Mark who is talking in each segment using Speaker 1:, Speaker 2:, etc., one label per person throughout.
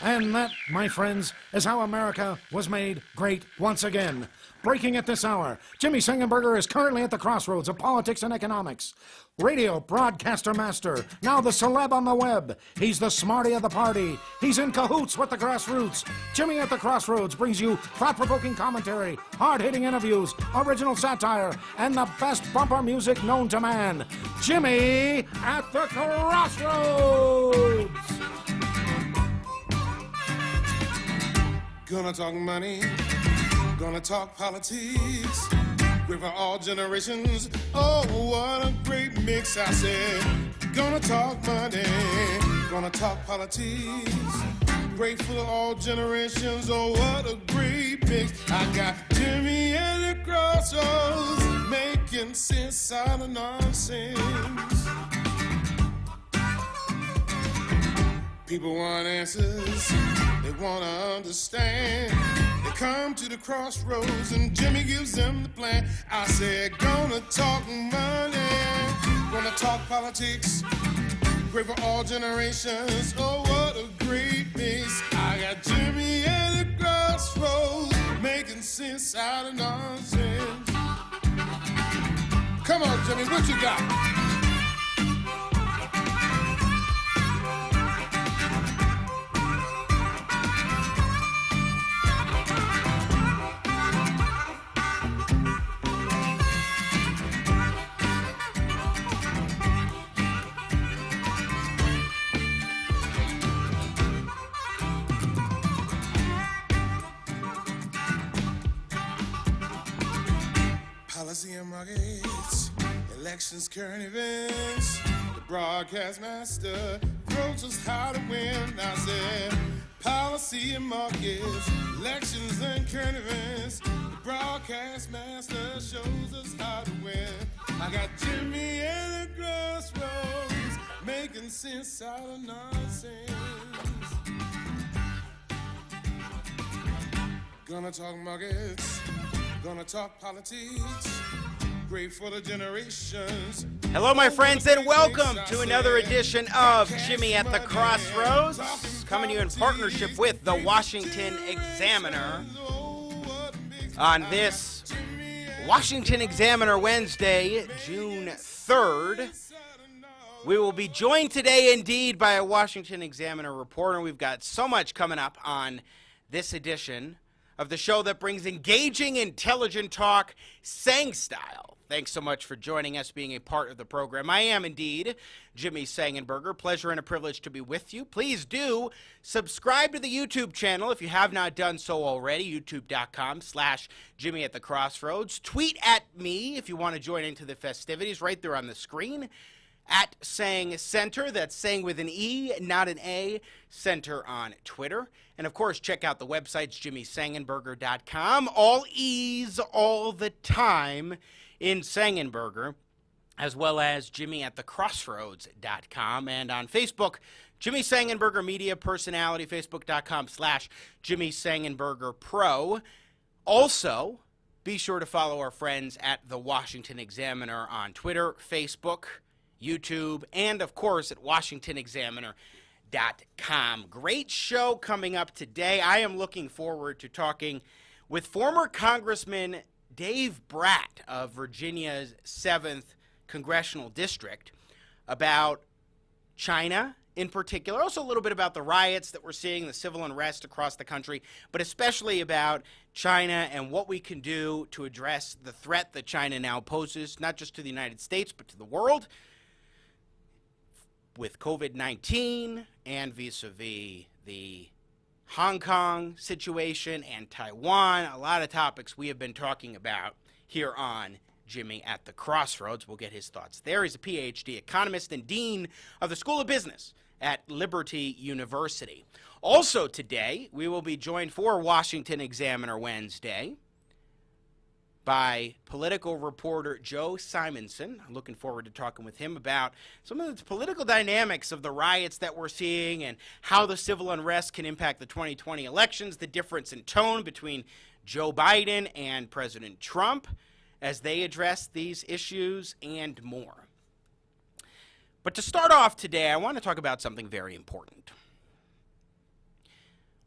Speaker 1: And that, my friends, is how America was made great once again. Breaking at this hour, Jimmy Sengenberger is currently at the crossroads of politics and economics. Radio broadcaster master, now the celeb on the web. He's the smarty of the party. He's in cahoots with the grassroots. Jimmy at the Crossroads brings you thought-provoking commentary, hard-hitting interviews, original satire, and the best bumper music known to man. Jimmy at the Crossroads!
Speaker 2: Gonna talk money, gonna talk politics, great for all generations. Oh, what a great mix, I said. Gonna talk money, gonna talk politics, great for all generations. Oh, what a great mix. I got Jimmy at the Crossroads, making sense out of nonsense. People want answers, they want to understand. They come to the crossroads and Jimmy gives them the plan. I said, gonna talk money, gonna talk politics, great for all generations. Oh, what a great mix. I got Jimmy at the Crossroads, making sense out of nonsense. Come on, Jimmy, what you got? Policy and markets, elections, current events. The broadcast master throws us how to win. I said, policy and markets, elections and current events. The broadcast master shows us how to win. I got Jimmy at the Crossroads, making sense out of nonsense. Gonna talk markets, gonna talk politics, great for the generations.
Speaker 3: Hello, my friends, and welcome to another edition of Jimmy at the Crossroads, coming to you in partnership with the Washington Examiner on this Washington Examiner Wednesday, June 3rd. We will be joined today, indeed, by a Washington Examiner reporter. We've got so much coming up on this edition of the show that brings engaging, intelligent talk, Sang style. Thanks so much for joining us, being a part of the program. I am indeed Jimmy Sengenberger. Pleasure and a privilege to be with you. Please do subscribe to the YouTube channel if you have not done so already, youtube.com/Jimmy at the Crossroads. Tweet at me if you want to join into the festivities right there on the screen. At Sang Center, that's Sang with an E, not an A, Center on Twitter. And, of course, check out the websites, jimmysangenberger.com. All E's all the time in Sengenberger, as well as jimmyatthecrossroads.com. And on Facebook, Jimmy Sengenberger Media Personality, facebook.com/Jimmy Sengenberger Pro. Also, be sure to follow our friends at the Washington Examiner on Twitter, Facebook, YouTube, and, of course, at WashingtonExaminer.com. Great show coming up today. I am looking forward to talking with former Congressman Dave Brat of Virginia's 7th Congressional District about China in particular, also a little bit about the riots that we're seeing, the civil unrest across the country, but especially about China and what we can do to address the threat that China now poses, not just to the United States, but to the world, with COVID-19 and vis-a-vis the Hong Kong situation and Taiwan. A lot of topics we have been talking about here on Jimmy at the Crossroads. We'll get his thoughts there. He's a PhD economist and dean of the School of Business at Liberty University. Also today, we will be joined for Washington Examiner Wednesday by political reporter Joe Simonson. I'm looking forward to talking with him about some of the political dynamics of the riots that we're seeing and how the civil unrest can impact the 2020 elections, the difference in tone between Joe Biden and President Trump as they address these issues and more. But to start off today, I want to talk about something very important.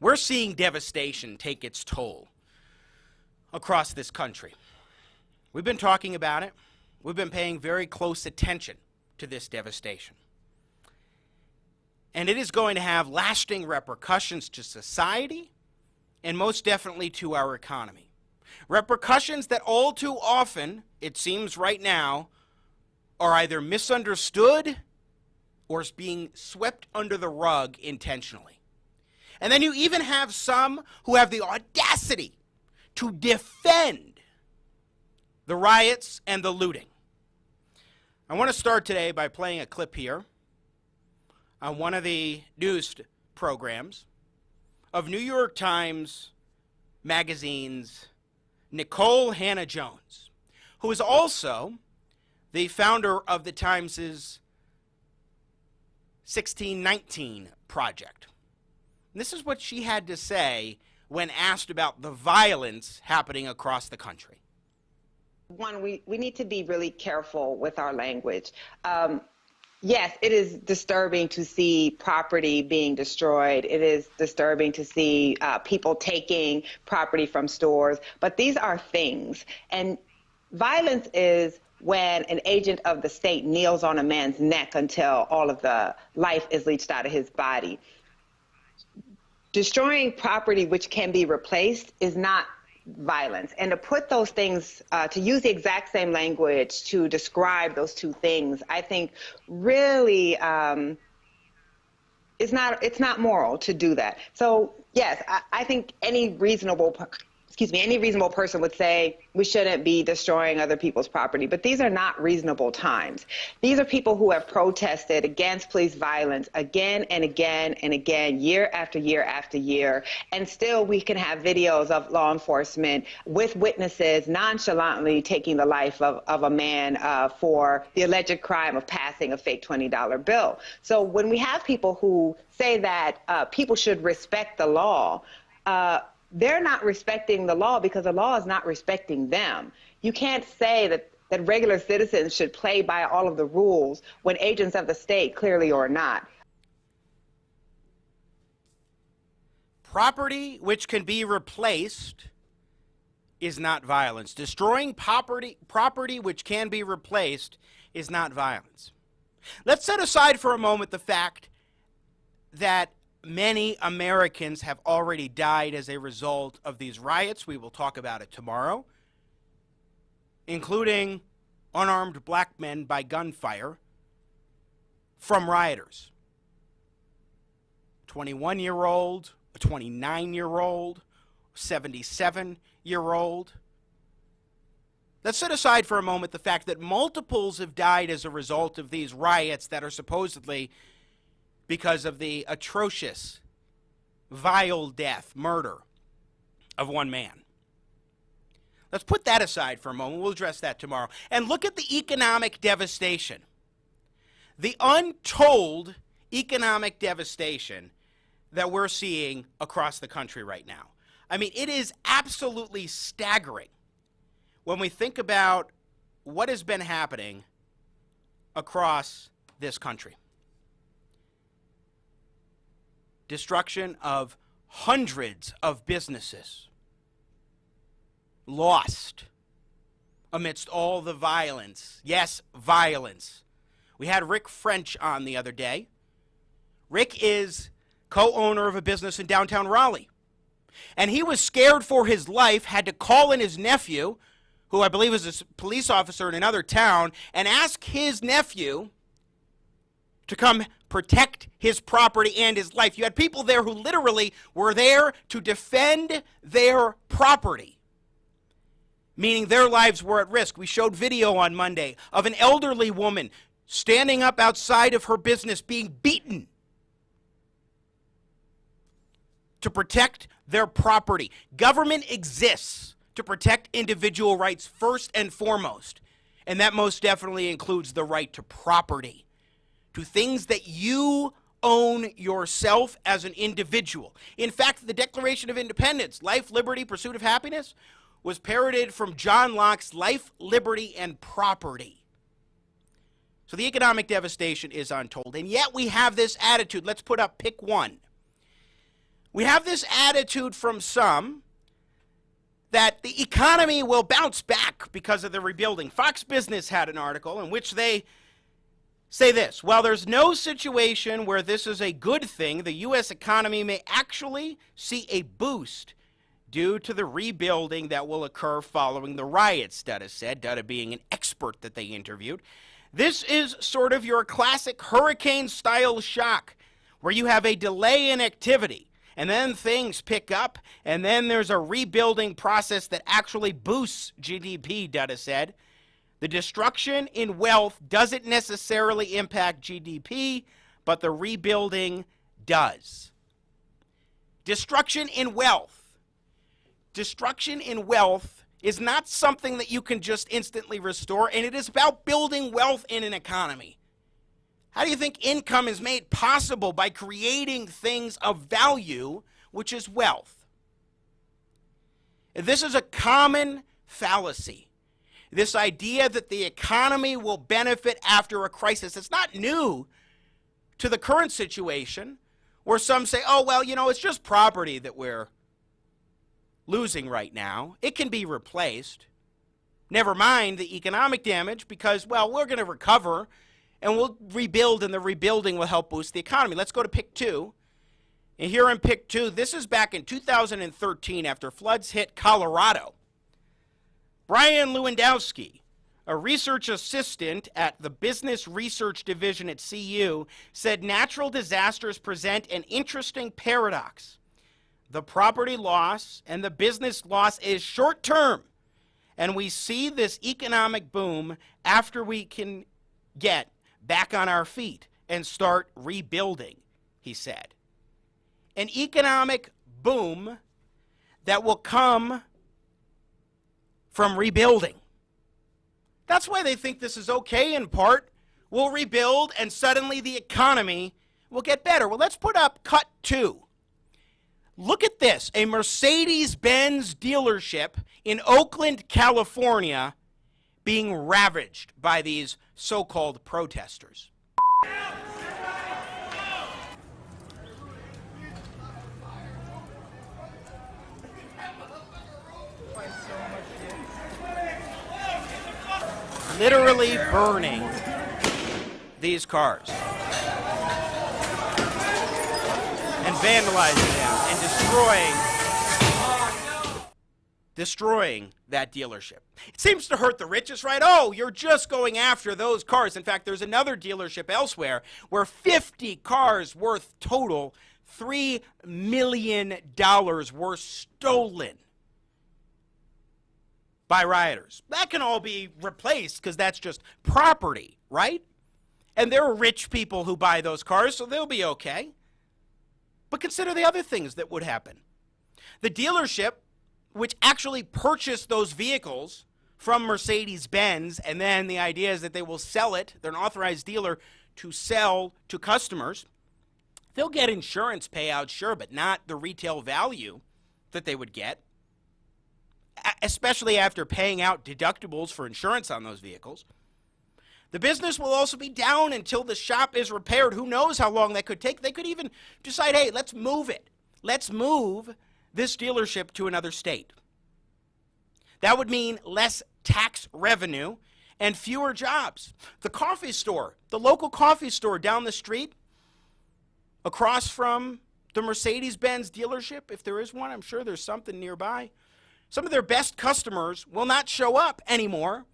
Speaker 3: We're seeing devastation take its toll across this country. We've been talking about it. We've been paying very close attention to this devastation. And it is going to have lasting repercussions to society and most definitely to our economy. Repercussions that all too often, it seems right now, are either misunderstood or is being swept under the rug intentionally. And then you even have some who have the audacity to defend the riots and the looting. I want to start today by playing a clip here on one of the news programs of New York Times Magazine's Nicole Hannah-Jones, who is also the founder of the Times' 1619 Project. And this is what she had to say when asked about the violence happening across the country.
Speaker 4: One, we need to be really careful with our language. Yes, it is disturbing to see property being destroyed. It is disturbing to see people taking property from stores. But these are things. And violence is when an agent of the state kneels on a man's neck until all of the life is leached out of his body. Destroying property which can be replaced is not violence. And to put those things, to use the exact same language to describe those two things, I think really it's not moral to do that. So yes, I think any reasonable person would say we shouldn't be destroying other people's property, but these are not reasonable times. These are people who have protested against police violence again and again and again, year after year after year, and still we can have videos of law enforcement with witnesses nonchalantly taking the life of a man for the alleged crime of passing a fake $20 bill. So when we have people who say that people should respect the law, they're not respecting the law because the law is not respecting them. You can't say that regular citizens should play by all of the rules when agents of the state clearly are not.
Speaker 3: Property which can be replaced is not violence. Destroying property which can be replaced is not violence. Let's set aside for a moment the fact that many Americans have already died as a result of these riots. We will talk about it tomorrow, including unarmed black men by gunfire from rioters. 21-year-old, a 29-year-old, 77-year-old. Let's set aside for a moment the fact that multiples have died as a result of these riots that are supposedly because of the atrocious, vile death, murder of one man. Let's put that aside for a moment. We'll address that tomorrow. And look at the economic devastation. The untold economic devastation that we're seeing across the country right now. I mean, it is absolutely staggering when we think about what has been happening across this country. Destruction of hundreds of businesses lost amidst all the violence. Yes, violence. We had Rick French on the other day. Rick is co-owner of a business in downtown Raleigh. And he was scared for his life, had to call in his nephew, who I believe is a police officer in another town, and ask his nephew to come protect his property and his life. You had people there who literally were there to defend their property, meaning their lives were at risk. We showed video on Monday of an elderly woman standing up outside of her business being beaten to protect their property. Government exists to protect individual rights first and foremost, and that most definitely includes the right to property, to things that you own yourself as an individual. In fact, the Declaration of Independence, life, liberty, pursuit of happiness, was parroted from John Locke's Life, Liberty, and Property. So the economic devastation is untold. And yet we have this attitude. Let's put up pick one. We have this attitude from some that the economy will bounce back because of the rebuilding. Fox Business had an article in which they say this: while there's no situation where this is a good thing, the U.S. economy may actually see a boost due to the rebuilding that will occur following the riots, Dutta said, Dutta being an expert that they interviewed. This is sort of your classic hurricane-style shock, where you have a delay in activity, and then things pick up, and then there's a rebuilding process that actually boosts GDP, Dutta said. The destruction in wealth doesn't necessarily impact GDP, but the rebuilding does. Destruction in wealth. Destruction in wealth is not something that you can just instantly restore, and it is about building wealth in an economy. How do you think income is made possible? By creating things of value, which is wealth. This is a common fallacy. This idea that the economy will benefit after a crisis. It's not new to the current situation where some say, oh, well, you know, it's just property that we're losing right now. It can be replaced. Never mind the economic damage because, well, we're going to recover and we'll rebuild, and the rebuilding will help boost the economy. Let's go to pick 2. And here in pick 2, this is back in 2013 after floods hit Colorado. Brian Lewandowski, a research assistant at the Business Research Division at CU, said natural disasters present an interesting paradox. The property loss and the business loss is short-term, and we see this economic boom after we can get back on our feet and start rebuilding, he said. An economic boom that will come from rebuilding. That's why they think this is okay in part. We'll rebuild and suddenly the economy will get better. Well, let's put up cut 2. Look at this. A Mercedes-Benz dealership in Oakland, California being ravaged by these so-called protesters. Literally burning these cars and vandalizing them and destroying that dealership. It seems to hurt the richest, right? Oh, you're just going after those cars. In fact, there's another dealership elsewhere where 50 cars worth total $3 million were stolen by rioters. That can all be replaced because that's just property, right? And there are rich people who buy those cars, so they'll be okay. But consider the other things that would happen. The dealership, which actually purchased those vehicles from Mercedes-Benz, and then the idea is that they will sell it, they're an authorized dealer to sell to customers, they'll get insurance payouts, sure, but not the retail value that they would get, especially after paying out deductibles for insurance on those vehicles. The business will also be down until the shop is repaired. Who knows how long that could take? They could even decide, hey, let's move it. Let's move this dealership to another state. That would mean less tax revenue and fewer jobs. The coffee store, the local coffee store down the street, across from the Mercedes-Benz dealership, if there is one, I'm sure there's something nearby. Some of their best customers will not show up anymore,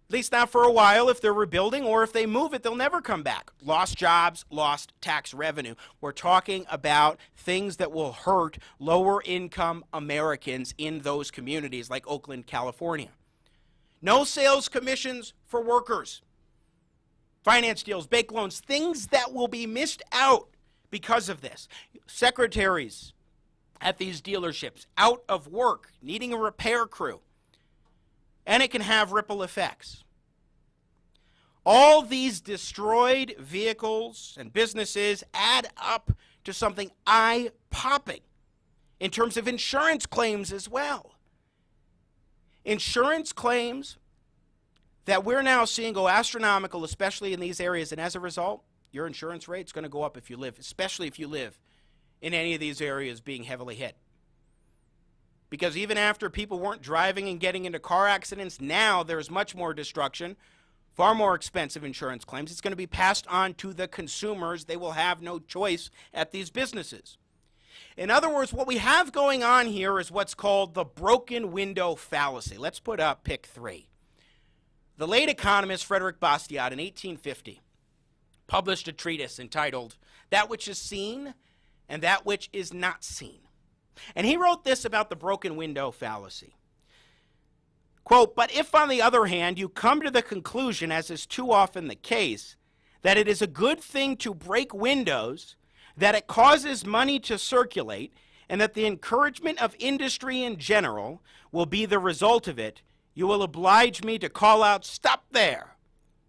Speaker 3: at least not for a while if they're rebuilding, or if they move it, they'll never come back. Lost jobs, lost tax revenue. We're talking about things that will hurt lower income Americans in those communities like Oakland, California. No sales commissions for workers. Finance deals, bank loans, things that will be missed out because of this. Secretaries at these dealerships out of work, needing a repair crew. And it can have ripple effects. All these destroyed vehicles and businesses add up to something eye-popping in terms of insurance claims as well. Insurance claims that we're now seeing go astronomical, especially in these areas, and as a result, your insurance rate's going to go up if you live, especially if you live in any of these areas being heavily hit. Because even after people weren't driving and getting into car accidents, now there's much more destruction, far more expensive insurance claims. It's going to be passed on to the consumers. They will have no choice at these businesses. In other words, what we have going on here is what's called the broken window fallacy. Let's put up pick 3. The late economist Frederick Bastiat in 1850 published a treatise entitled That Which Is Seen and That Which Is Not Seen. And he wrote this about the broken window fallacy. Quote, "But if, on the other hand, you come to the conclusion, as is too often the case, that it is a good thing to break windows, that it causes money to circulate, and that the encouragement of industry in general will be the result of it, you will oblige me to call out, 'Stop there!'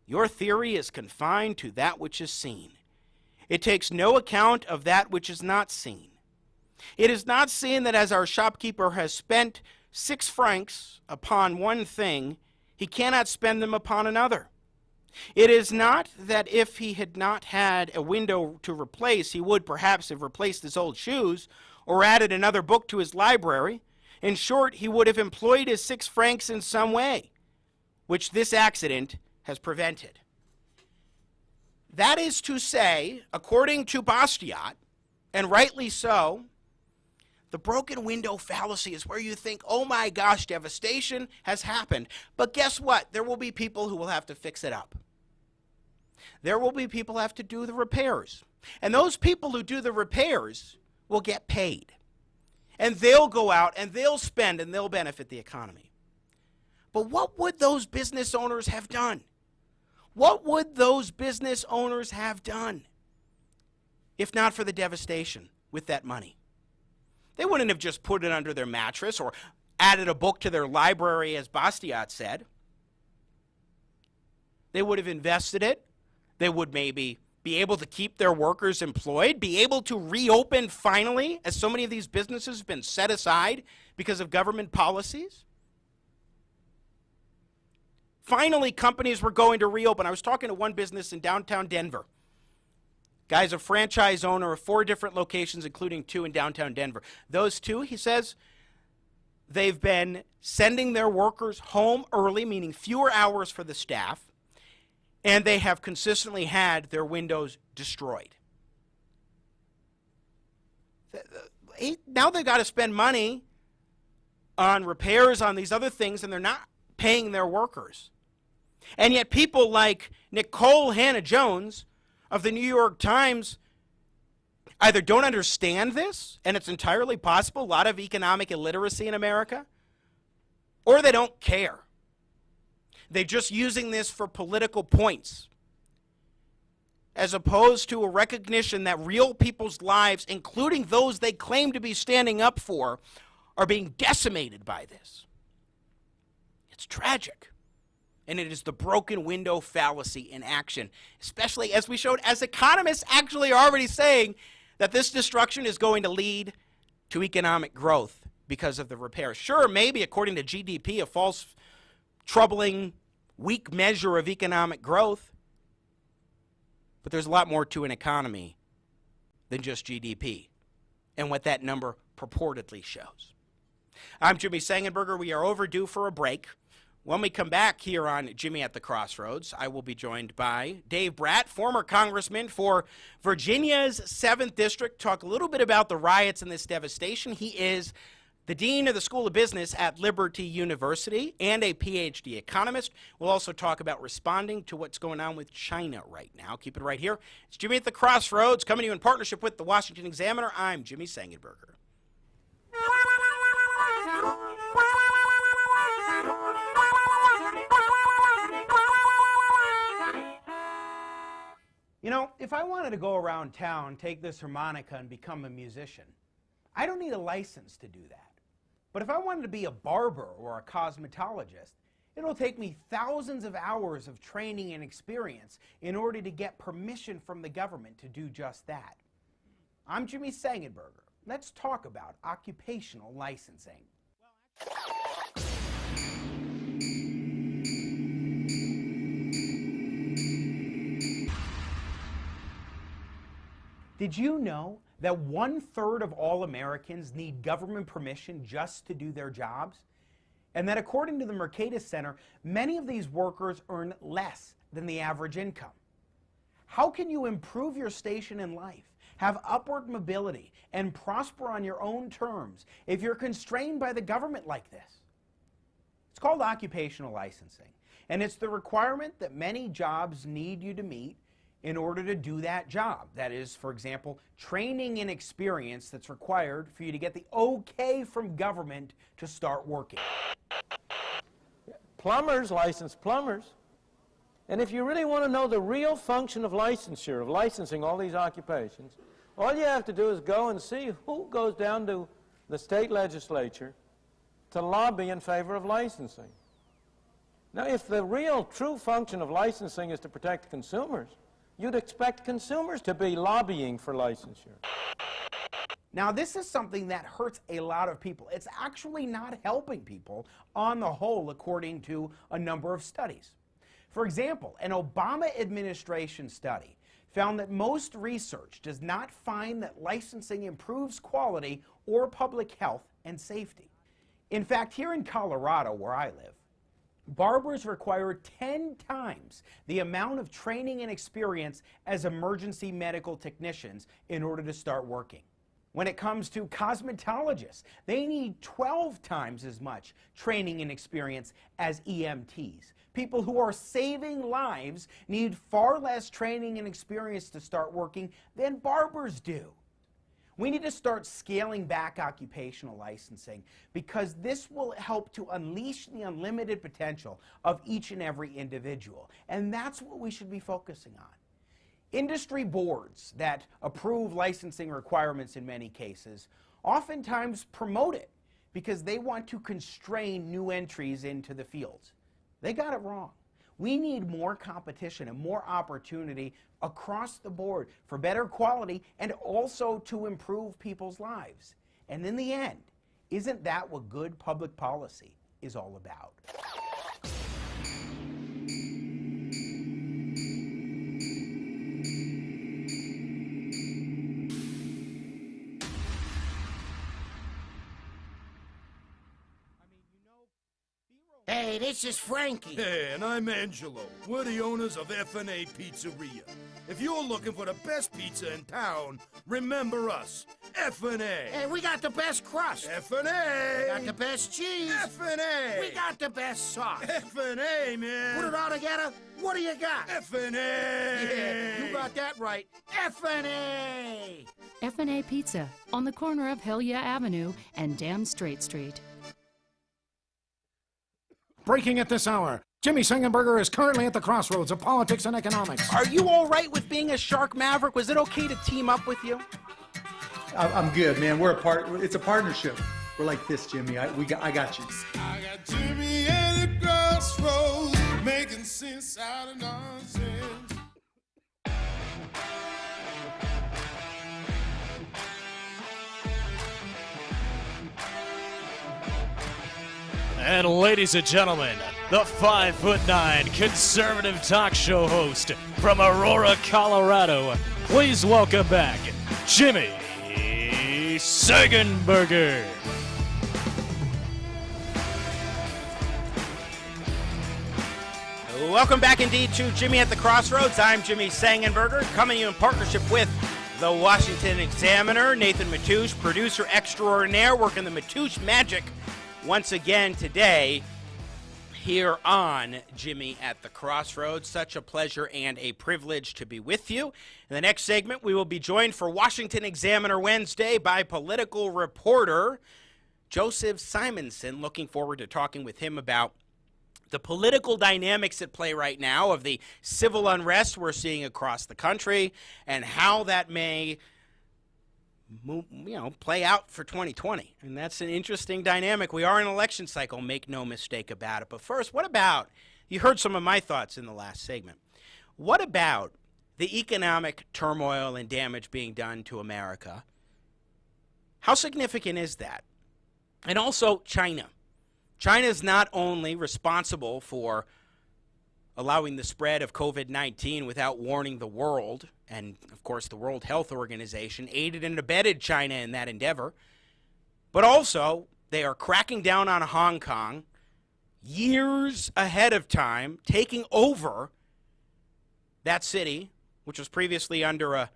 Speaker 3: Your theory is confined to that which is seen. It takes no account of that which is not seen. It is not seen that as our shopkeeper has spent 6 francs upon one thing, he cannot spend them upon another. It is not that if he had not had a window to replace, he would perhaps have replaced his old shoes or added another book to his library. In short, he would have employed his 6 francs in some way, which this accident has prevented." That is to say, according to Bastiat, and rightly so, the broken window fallacy is where you think, oh my gosh, devastation has happened. But guess what? There will be people who will have to fix it up. There will be people who have to do the repairs. And those people who do the repairs will get paid. And they'll go out and they'll spend and they'll benefit the economy. But what would those business owners have done? What would those business owners have done if not for the devastation with that money? They wouldn't have just put it under their mattress or added a book to their library, as Bastiat said. They would have invested it. They would maybe be able to keep their workers employed, be able to reopen finally, as so many of these businesses have been set aside because of government policies. Finally, companies were going to reopen. I was talking to one business in downtown Denver. Guy's a franchise owner of 4 different locations, including 2 in downtown Denver. Those 2, he says, they've been sending their workers home early, meaning fewer hours for the staff, and they have consistently had their windows destroyed. Now they've got to spend money on repairs, on these other things, and they're not paying their workers. And yet people like Nicole Hannah-Jones of the New York Times either don't understand this, and it's entirely possible, a lot of economic illiteracy in America, or they don't care. They're just using this for political points, as opposed to a recognition that real people's lives, including those they claim to be standing up for, are being decimated by this. It's tragic. And it is the broken window fallacy in action, especially as we showed, as economists actually are already saying that this destruction is going to lead to economic growth because of the repairs. Sure, maybe according to GDP, a false, troubling, weak measure of economic growth, but there's a lot more to an economy than just GDP and what that number purportedly shows. I'm Jimmy Sengenberger. We are overdue for a break. When we come back here on Jimmy at the Crossroads, I will be joined by Dave Brat, former congressman for Virginia's 7th District, talk a little bit about the riots and this devastation. He is the dean of the School of Business at Liberty University and a PhD economist. We'll also talk about responding to what's going on with China right now. Keep it right here. It's Jimmy at the Crossroads, coming to you in partnership with the Washington Examiner. I'm Jimmy Sengenberger. You know, if I wanted to go around town, take this harmonica, and become a musician, I don't need a license to do that. But if I wanted to be a barber or a cosmetologist, it'll take me thousands of hours of training and experience in order to get permission from the government to do just that. I'm Jimmy Sengenberger. Let's talk about occupational licensing. Did you know that 1/3 of all Americans need government permission just to do their jobs? And that according to the Mercatus Center, many of these workers earn less than the average income. How can you improve your station in life, have upward mobility, and prosper on your own terms if you're constrained by the government like this? It's called occupational licensing, and it's the requirement that many jobs need you to meet in order to do that job. That is, for example, training and experience that's required for you to get the okay from government to start working.
Speaker 5: Plumbers license plumbers. And if you really want to know the real function of licensure, of licensing all these occupations, all you have to do is go and see who goes down to the state legislature to lobby in favor of licensing. Now, if the real true function of licensing is to protect consumers, you'd expect consumers to be lobbying for licensure.
Speaker 3: Now, this is something that hurts a lot of people. It's actually not helping people on the whole, according to a number of studies. For example, an Obama administration study found that most research does not find that licensing improves quality or public health and safety. In fact, here in Colorado, where I live, barbers require 10 times the amount of training and experience as emergency medical technicians in order to start working. When it comes to cosmetologists, they need 12 times as much training and experience as EMTs. People who are saving lives need far less training and experience to start working than barbers do. We need to start scaling back occupational licensing because this will help to unleash the unlimited potential of each and every individual. And that's what we should be focusing on. Industry boards that approve licensing requirements in many cases oftentimes promote it because they want to constrain new entries into the fields. They got it wrong. We need more competition and more opportunity across the board for better quality and also to improve people's lives. And in the end, isn't that what good public policy is all about?
Speaker 6: Hey, this is Frankie.
Speaker 7: Hey, and I'm Angelo. We're the owners of F&A Pizzeria. If you're looking for the best pizza in town, remember us, F&A.
Speaker 6: Hey, we got the best crust.
Speaker 7: F&A.
Speaker 6: We got the best cheese.
Speaker 7: F&A.
Speaker 6: We got the best sauce.
Speaker 7: F&A, man.
Speaker 6: Put it all together, what do you got?
Speaker 7: F&A.
Speaker 6: Yeah, you got that right. F&A.
Speaker 8: F&A Pizza on the corner of Hell Yeah Avenue and Dan Straight Street.
Speaker 1: Breaking at this hour, Jimmy Sengenberger is currently at the crossroads of politics and economics.
Speaker 3: Are you all right with being a shark maverick? Was it okay to team up with you?
Speaker 9: I'm good, man. We're a part. It's a partnership. We're like this, Jimmy. I got you.
Speaker 2: I got Jimmy at the crossroads, making sense out of nonsense.
Speaker 10: And ladies and gentlemen, the 5'9" conservative talk show host from Aurora, Colorado, please welcome back Jimmy Sengenberger.
Speaker 3: Welcome back indeed to Jimmy at the Crossroads. I'm Jimmy Sengenberger, coming to you in partnership with the Washington Examiner. Nathan Matoush, producer extraordinaire, working the Matoush magic once again today here on Jimmy at the Crossroads. Such a pleasure and a privilege to be with you. In the next segment, we will be joined for Washington Examiner Wednesday by political reporter Joseph Simonson. Looking forward to talking with him about the political dynamics at play right now of the civil unrest we're seeing across the country and how that may play out for 2020. And that's an interesting dynamic. We are in an election cycle, make no mistake about it. But first, what about, you heard some of my thoughts in the last segment, what about the economic turmoil and damage being done to America? How significant is that? And also China. China is not only responsible for allowing the spread of COVID-19 without warning the world. And, of course, the World Health Organization aided and abetted China in that endeavor. But also, they are cracking down on Hong Kong years ahead of time, taking over that city, which was previously under a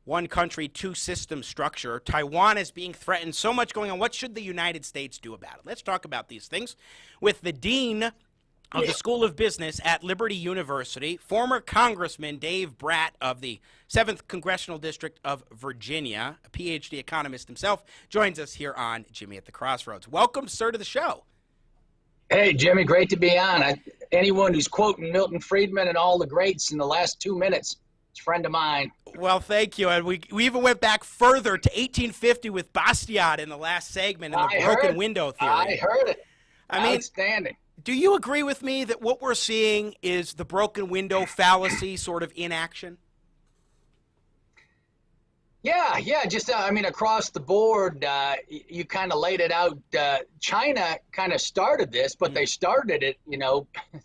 Speaker 3: one country, two system structure. Taiwan is being threatened. So much going on. What should the United States do about it? Let's talk about these things with the Dean of the School of Business at Liberty University, former Congressman Dave Brat of the 7th Congressional District of Virginia, a PhD economist himself, joins us here on Jimmy at the Crossroads. Welcome, sir, to the show.
Speaker 11: Hey, Jimmy, great to be on. Anyone who's quoting Milton Friedman and all the greats in the last 2 minutes, it's a friend of mine.
Speaker 3: Well, thank you. And we even went back further to 1850 with Bastiat in the last segment and the broken window theory.
Speaker 11: I heard it.
Speaker 3: I mean,
Speaker 11: outstanding.
Speaker 3: Do you agree with me that what we're seeing is the broken window fallacy sort of in action?
Speaker 11: Yeah. Just, across the board, you kind of laid it out. China kind of started this, but they started it,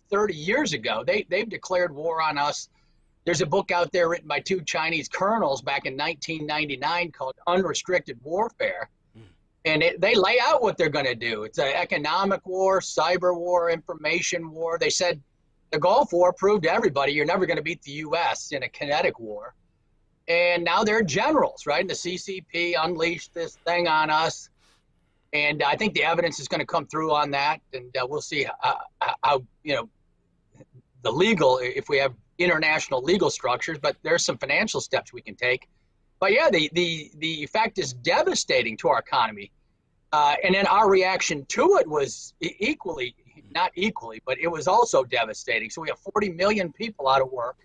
Speaker 11: 30 years ago. They've declared war on us. There's a book out there written by two Chinese colonels back in 1999 called Unrestricted Warfare. And they lay out what they're going to do. It's an economic war, cyber war, information war. They said the Gulf War proved to everybody you're never going to beat the U.S. in a kinetic war. And now they're generals, right? And the CCP unleashed this thing on us. And I think the evidence is going to come through on that. And we'll see how the legal, if we have international legal structures, but there's some financial steps we can take. But yeah, the effect is devastating to our economy. And then our reaction to it was not equally, but it was also devastating. So we have 40 million people out of work.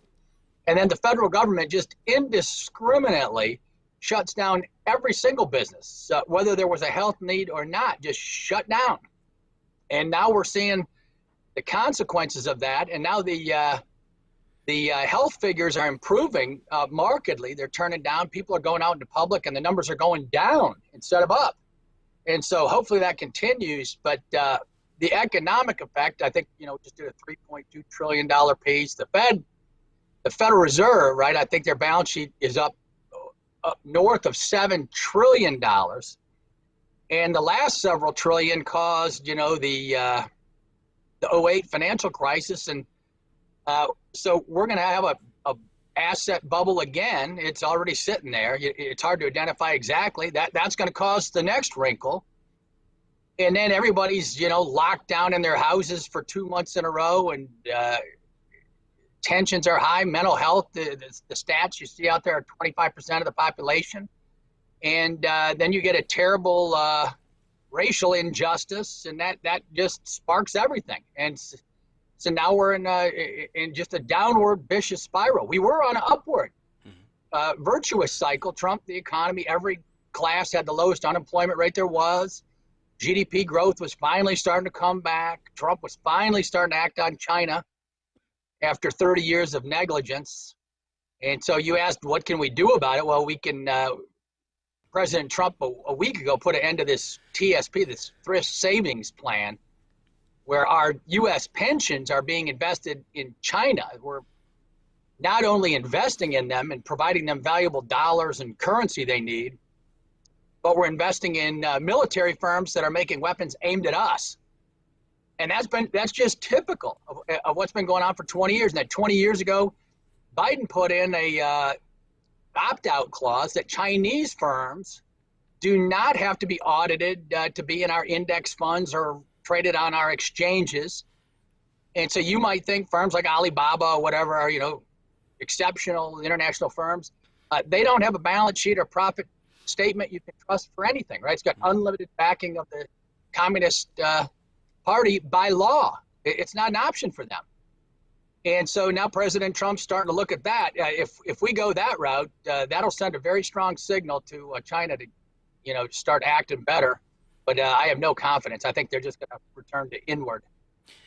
Speaker 11: And then the federal government just indiscriminately shuts down every single business, whether there was a health need or not, just shut down. And now we're seeing the consequences of that. And now the health figures are improving markedly. They're turning down. People are going out into public, and the numbers are going down instead of up. And so hopefully that continues. But the economic effect, I think, just did a $3.2 trillion piece. The Federal Reserve, right, I think their balance sheet is up north of $7 trillion. And the last several trillion caused, the 08 financial crisis. And so we're going to have a asset bubble again. It's already sitting there. It's hard to identify exactly. That's going to cause the next wrinkle. And then everybody's, locked down in their houses for 2 months in a row, and tensions are high. Mental health, the stats you see out there are 25% of the population. And then you get a terrible racial injustice, and that just sparks everything. And so now we're in just a downward vicious spiral. We were on an upward virtuous cycle. Trump, the economy, every class had the lowest unemployment rate there was. GDP growth was finally starting to come back. Trump was finally starting to act on China after 30 years of negligence. And so you asked, what can we do about it? Well, we can, President Trump a week ago put an end to this TSP, this thrift savings plan, where our U.S. pensions are being invested in China. We're not only investing in them and providing them valuable dollars and currency they need, but we're investing in military firms that are making weapons aimed at us. And that's just typical of what's been going on for 20 years. And that 20 years ago, Biden put in a opt-out clause that Chinese firms do not have to be audited to be in our index funds or traded on our exchanges. And so you might think firms like Alibaba or whatever are, exceptional international firms. They don't have a balance sheet or profit statement you can trust for anything, right? It's got unlimited backing of the Communist Party by law. It's not an option for them. And so now President Trump's starting to look at that. If we go that route, that'll send a very strong signal to China to, start acting better. But I have no confidence. I think they're just going to return to inward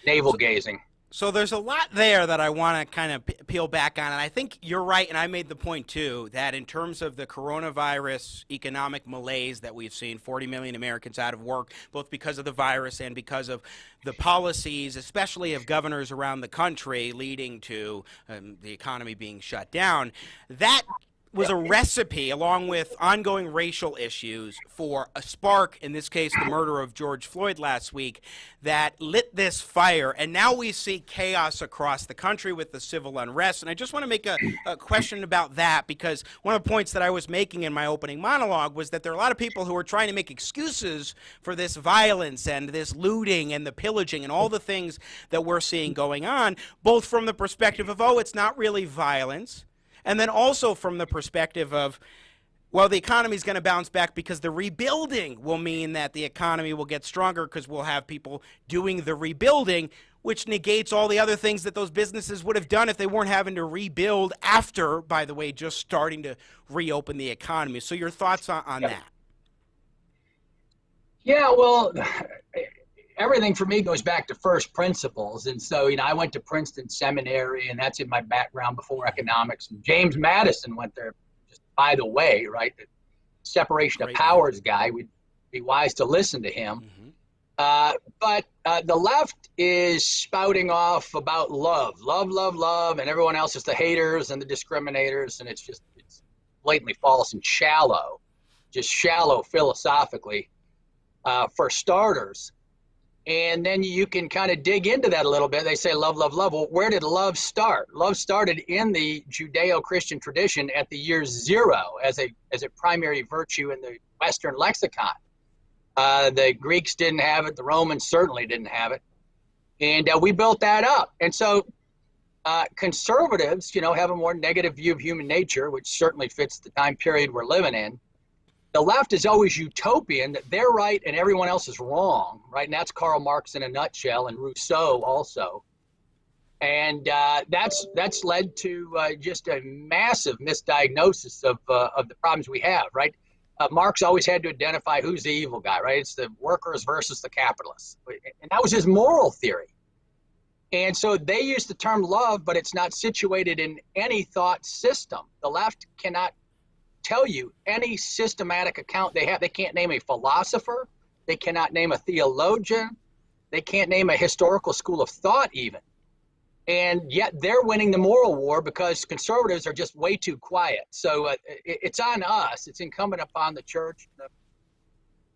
Speaker 11: navel gazing.
Speaker 3: So there's a lot there that I want to kind of peel back on, and I think you're right, and I made the point too, that in terms of the coronavirus economic malaise that we've seen, 40 million Americans out of work, both because of the virus and because of the policies, especially of governors around the country, leading to the economy being shut down, that was a recipe, along with ongoing racial issues, for a spark, in this case the murder of George Floyd last week, that lit this fire. And now we see chaos across the country with the civil unrest. And I just want to make a question about that, because one of the points that I was making in my opening monologue was that there are a lot of people who are trying to make excuses for this violence and this looting and the pillaging and all the things that we're seeing going on, both from the perspective of, oh, it's not really violence, and then also from the perspective of, well, the economy is going to bounce back because the rebuilding will mean that the economy will get stronger because we'll have people doing the rebuilding, which negates all the other things that those businesses would have done if they weren't having to rebuild after, by the way, just starting to reopen the economy. So your thoughts on that?
Speaker 11: Yeah, well, everything for me goes back to first principles. And so, I went to Princeton Seminary, and that's in my background before economics. And James Madison went there, just by the way, right? The separation of powers guy, we'd be wise to listen to him. But the left is spouting off about love, and everyone else is the haters and the discriminators. And it's blatantly false and shallow, just shallow philosophically, for starters. And then you can kind of dig into that a little bit. They say love, love, love. Well, where did love start? Love started in the Judeo-Christian tradition at the year 0 as a primary virtue in the Western lexicon. The Greeks didn't have it. The Romans certainly didn't have it. And we built that up. And so conservatives, have a more negative view of human nature, which certainly fits the time period we're living in. The left is always utopian, that they're right and everyone else is wrong, right? And that's Karl Marx in a nutshell, and Rousseau also. And that's led to just a massive misdiagnosis of the problems we have, right? Marx always had to identify who's the evil guy, right? It's the workers versus the capitalists. And that was his moral theory. And so they use the term love, but it's not situated in any thought system. The left cannot tell you any systematic account they have. They can't name a philosopher. They cannot name a theologian. They can't name a historical school of thought even. And yet they're winning the moral war because conservatives are just way too quiet. So it's on us. It's incumbent upon the church, the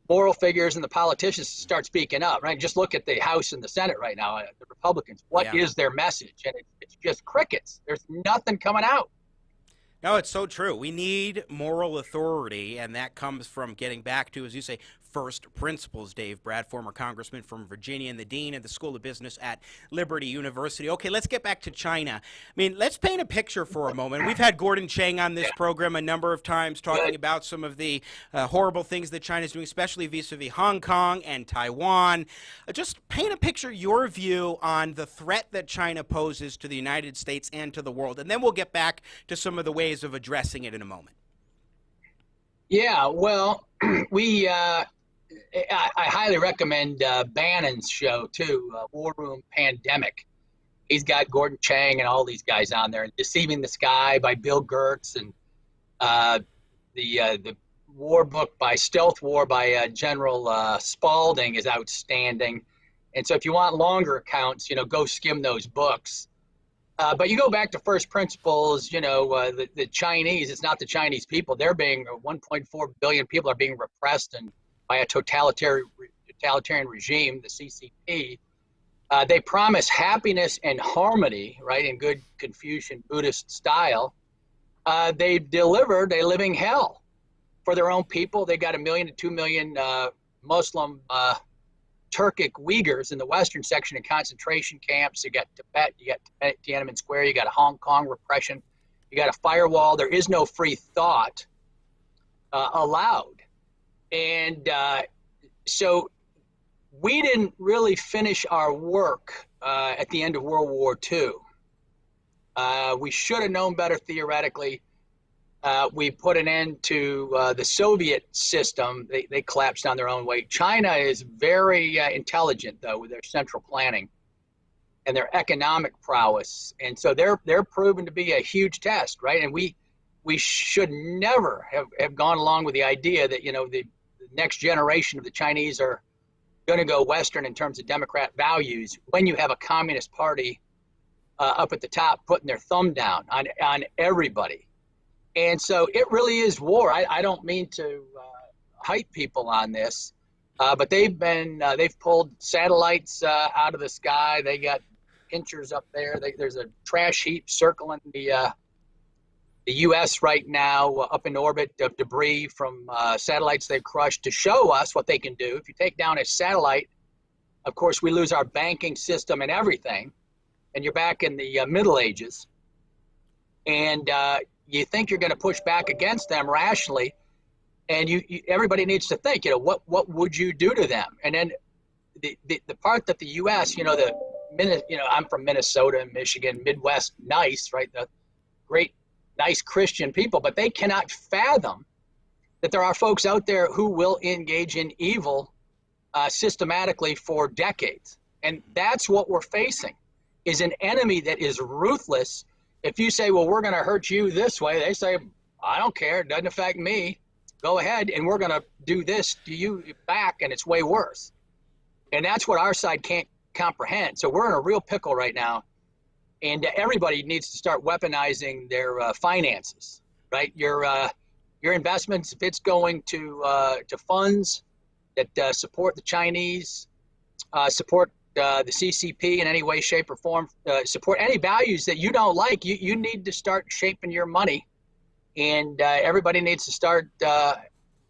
Speaker 11: moral figures, and the politicians to start speaking up, right? Just look at the House and the Senate right now, the Republicans. What is their message? And it's just crickets. There's nothing coming out.
Speaker 3: No, it's so true. We need moral authority, and that comes from getting back to, as you say, first principles. Dave Brat, former congressman from Virginia and the dean of the School of Business at Liberty University. Okay, let's get back to China. I mean, let's paint a picture for a moment. We've had Gordon Chang on this program a number of times talking about some of the horrible things that China's doing, especially vis-a-vis Hong Kong and Taiwan. Just paint a picture, your view on the threat that China poses to the United States and to the world, and then we'll get back to some of the ways of addressing it in a moment.
Speaker 11: Yeah, well, I highly recommend Bannon's show, too, War Room Pandemic. He's got Gordon Chang and all these guys on there. Deceiving the Sky by Bill Gertz, and the war book by Stealth War by General Spalding is outstanding. And so if you want longer accounts, go skim those books. But you go back to first principles, the Chinese, it's not the Chinese people. They're being, 1.4 billion people are being repressed and by a totalitarian regime, the CCP. They promise happiness and harmony, right, in good Confucian Buddhist style. They've delivered a living hell for their own people. They got 1 million to 2 million Muslim Turkic Uyghurs in the western section in concentration camps. You got Tibet, you got Tiananmen Square, you got a Hong Kong repression, you got a firewall. There is no free thought allowed. And so we didn't really finish our work at the end of World War II. We should have known better theoretically. We put an end to the Soviet system. They collapsed on their own weight. China is very intelligent, though, with their central planning. and their economic prowess. And so they're proven to be a huge test, right? And we should never have gone along with the idea that, the next generation of the Chinese are going to go Western in terms of Democrat values when you have a Communist Party up at the top putting their thumb down on everybody. And so it really is war. I don't mean to hype people on this, but they've pulled satellites out of the sky. They got pinchers up there. There's a trash heap circling the U.S. right now up in orbit of debris from satellites they've crushed to show us what they can do. If you take down a satellite, of course, we lose our banking system and everything, and you're back in the Middle Ages. And you think you're going to push back against them rationally, and everybody needs to think, what would you do to them? And then the part that the U.S., I'm from Minnesota, Michigan, Midwest, nice, right? The great, nice Christian people, but they cannot fathom that there are folks out there who will engage in evil systematically for decades. And that's what we're facing, is an enemy that is ruthless. If you say, well, we're going to hurt you this way, they say, I don't care, it doesn't affect me. Go ahead, and we're going to do this to you back, and it's way worse. And that's what our side can't comprehend. So we're in a real pickle right now, and everybody needs to start weaponizing their finances, right? Your investments, if it's going to funds that support the Chinese, support the CCP in any way, shape, or form, support any values that you don't like, you need to start shaping your money, and everybody needs to start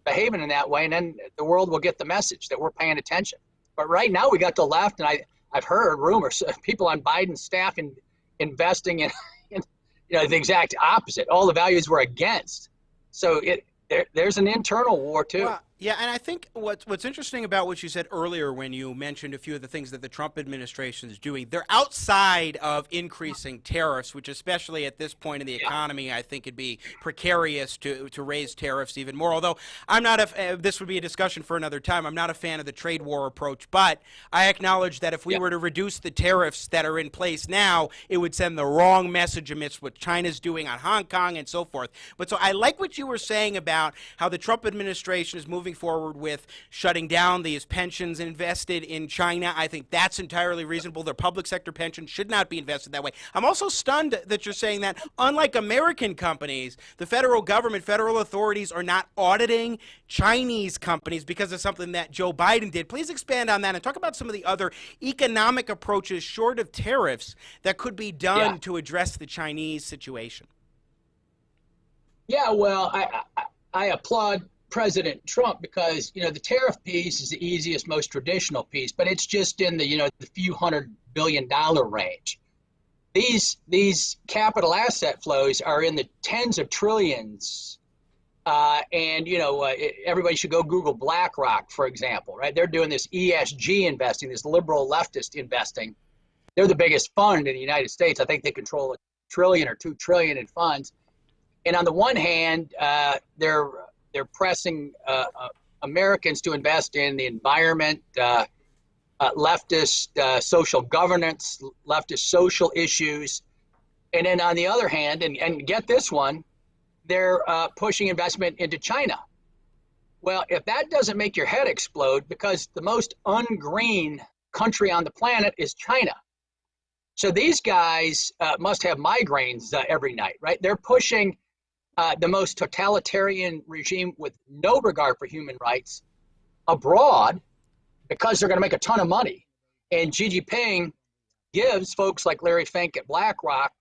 Speaker 11: behaving in that way, and then the world will get the message that we're paying attention. But right now we got the left, and I've heard rumors of people on Biden's staff investing in the exact opposite. All the values we're against. So there's an internal war too.
Speaker 3: Well, yeah, and I think what's interesting about what you said earlier when you mentioned a few of the things that the Trump administration is doing, they're outside of increasing tariffs, which especially at this point in the economy, I think it'd be precarious to raise tariffs even more. Although I'm not this would be a discussion for another time. I'm not a fan of the trade war approach, but I acknowledge that if we were to reduce the tariffs that are in place now, it would send the wrong message amidst what China's doing on Hong Kong and so forth. But so I like what you were saying about how the Trump administration is moving forward with shutting down these pensions invested in China. I think that's entirely reasonable. Their public sector pensions should not be invested that way. I'm also stunned that you're saying that, unlike American companies, the federal government, federal authorities are not auditing Chinese companies because of something that Joe Biden did. Please expand on that and talk about some of the other economic approaches short of tariffs that could be done to address the Chinese situation.
Speaker 11: Yeah, well, I applaud President Trump because, the tariff piece is the easiest, most traditional piece, but it's just in the few $100 billion range. These capital asset flows are in the tens of trillions. And everybody should go Google BlackRock, for example, right? They're doing this ESG investing, this liberal leftist investing. They're the biggest fund in the United States. I think they control $1 trillion or $2 trillion in funds. And on the one hand, they're pressing Americans to invest in the environment, leftist social governance, leftist social issues. And then on the other hand, and get this one, they're pushing investment into China. Well, if that doesn't make your head explode, because the most ungreen country on the planet is China. So these guys must have migraines every night, right? They're pushing the most totalitarian regime with no regard for human rights abroad because they're going to make a ton of money. And Xi Jinping gives folks like Larry Fink at BlackRock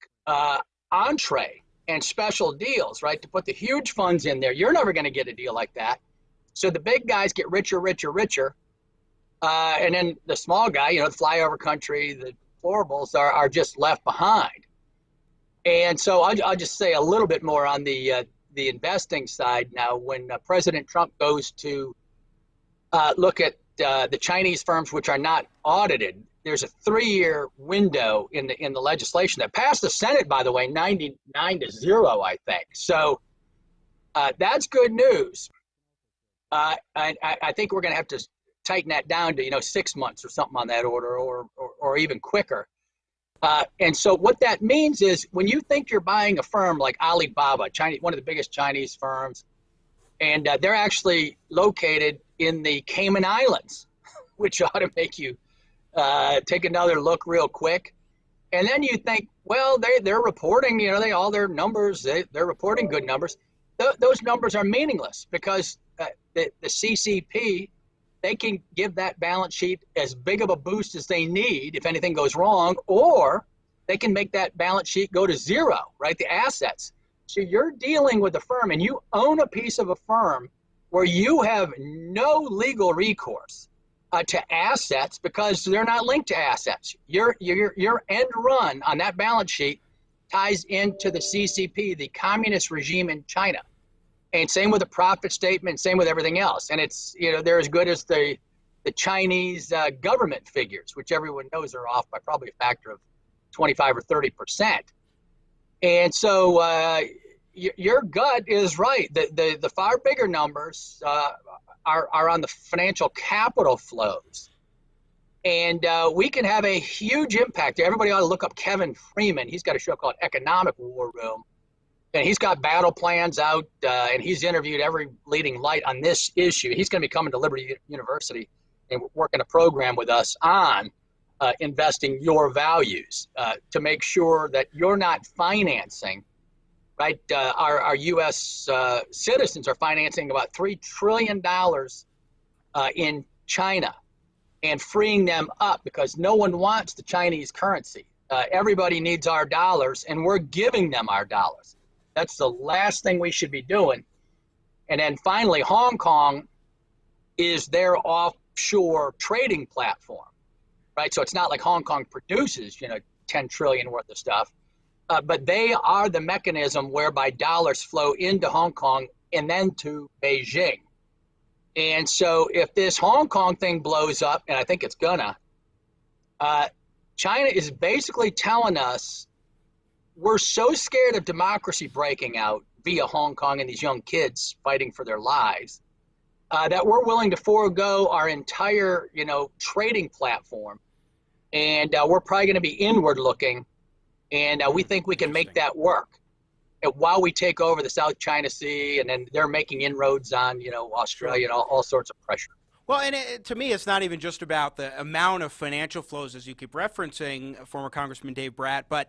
Speaker 11: entree and special deals, right, to put the huge funds in there. You're never going to get a deal like that. So the big guys get richer, richer, richer. And then the small guy, the flyover country, the deplorables are just left behind. And so I'll just say a little bit more on the investing side now. When President Trump goes to look at the Chinese firms which are not audited, there's a 3-year window in the legislation that passed the Senate, by the way, 99-0, I think. So that's good news. I think we're going to have to tighten that down to 6 months or something on that order, or even quicker. And so what that means is when you think you're buying a firm like Alibaba, one of the biggest Chinese firms, and they're actually located in the Cayman Islands, which ought to make you take another look real quick. And then you think, well, they're reporting, all their numbers, they're reporting good numbers. Those numbers are meaningless because the CCP, they can give that balance sheet as big of a boost as they need if anything goes wrong, or they can make that balance sheet go to zero, right? The assets. So you're dealing with a firm and you own a piece of a firm where you have no legal recourse to assets because they're not linked to assets. Your end run on that balance sheet ties into the CCP, the communist regime in China. And same with the profit statement, same with everything else. And it's, they're as good as the Chinese government figures, which everyone knows are off by probably a factor of 25 or 30%. And so your gut is right. The far bigger numbers are on the financial capital flows. And we can have a huge impact. Everybody ought to look up Kevin Freeman. He's got a show called Economic War Room. And he's got battle plans out, and he's interviewed every leading light on this issue. He's going to be coming to Liberty University and working a program with us on investing your values to make sure that you're not financing, right? Our U.S. Citizens are financing about $3 trillion in China and freeing them up because no one wants the Chinese currency. Everybody needs our dollars, and we're giving them our dollars. That's the last thing we should be doing. And then finally, Hong Kong is their offshore trading platform, right? So it's not like Hong Kong produces, 10 trillion worth of stuff, but they are the mechanism whereby dollars flow into Hong Kong and then to Beijing. And so if this Hong Kong thing blows up, and I think it's gonna, China is basically telling us, we're so scared of democracy breaking out via Hong Kong and these young kids fighting for their lives that we're willing to forego our entire, trading platform. And we're probably going to be inward looking. And we think we can make that work while we take over the South China Sea. And then they're making inroads on, Australia and all sorts of pressure.
Speaker 3: Well, and to me, it's not even just about the amount of financial flows, as you keep referencing, former Congressman Dave Brat, but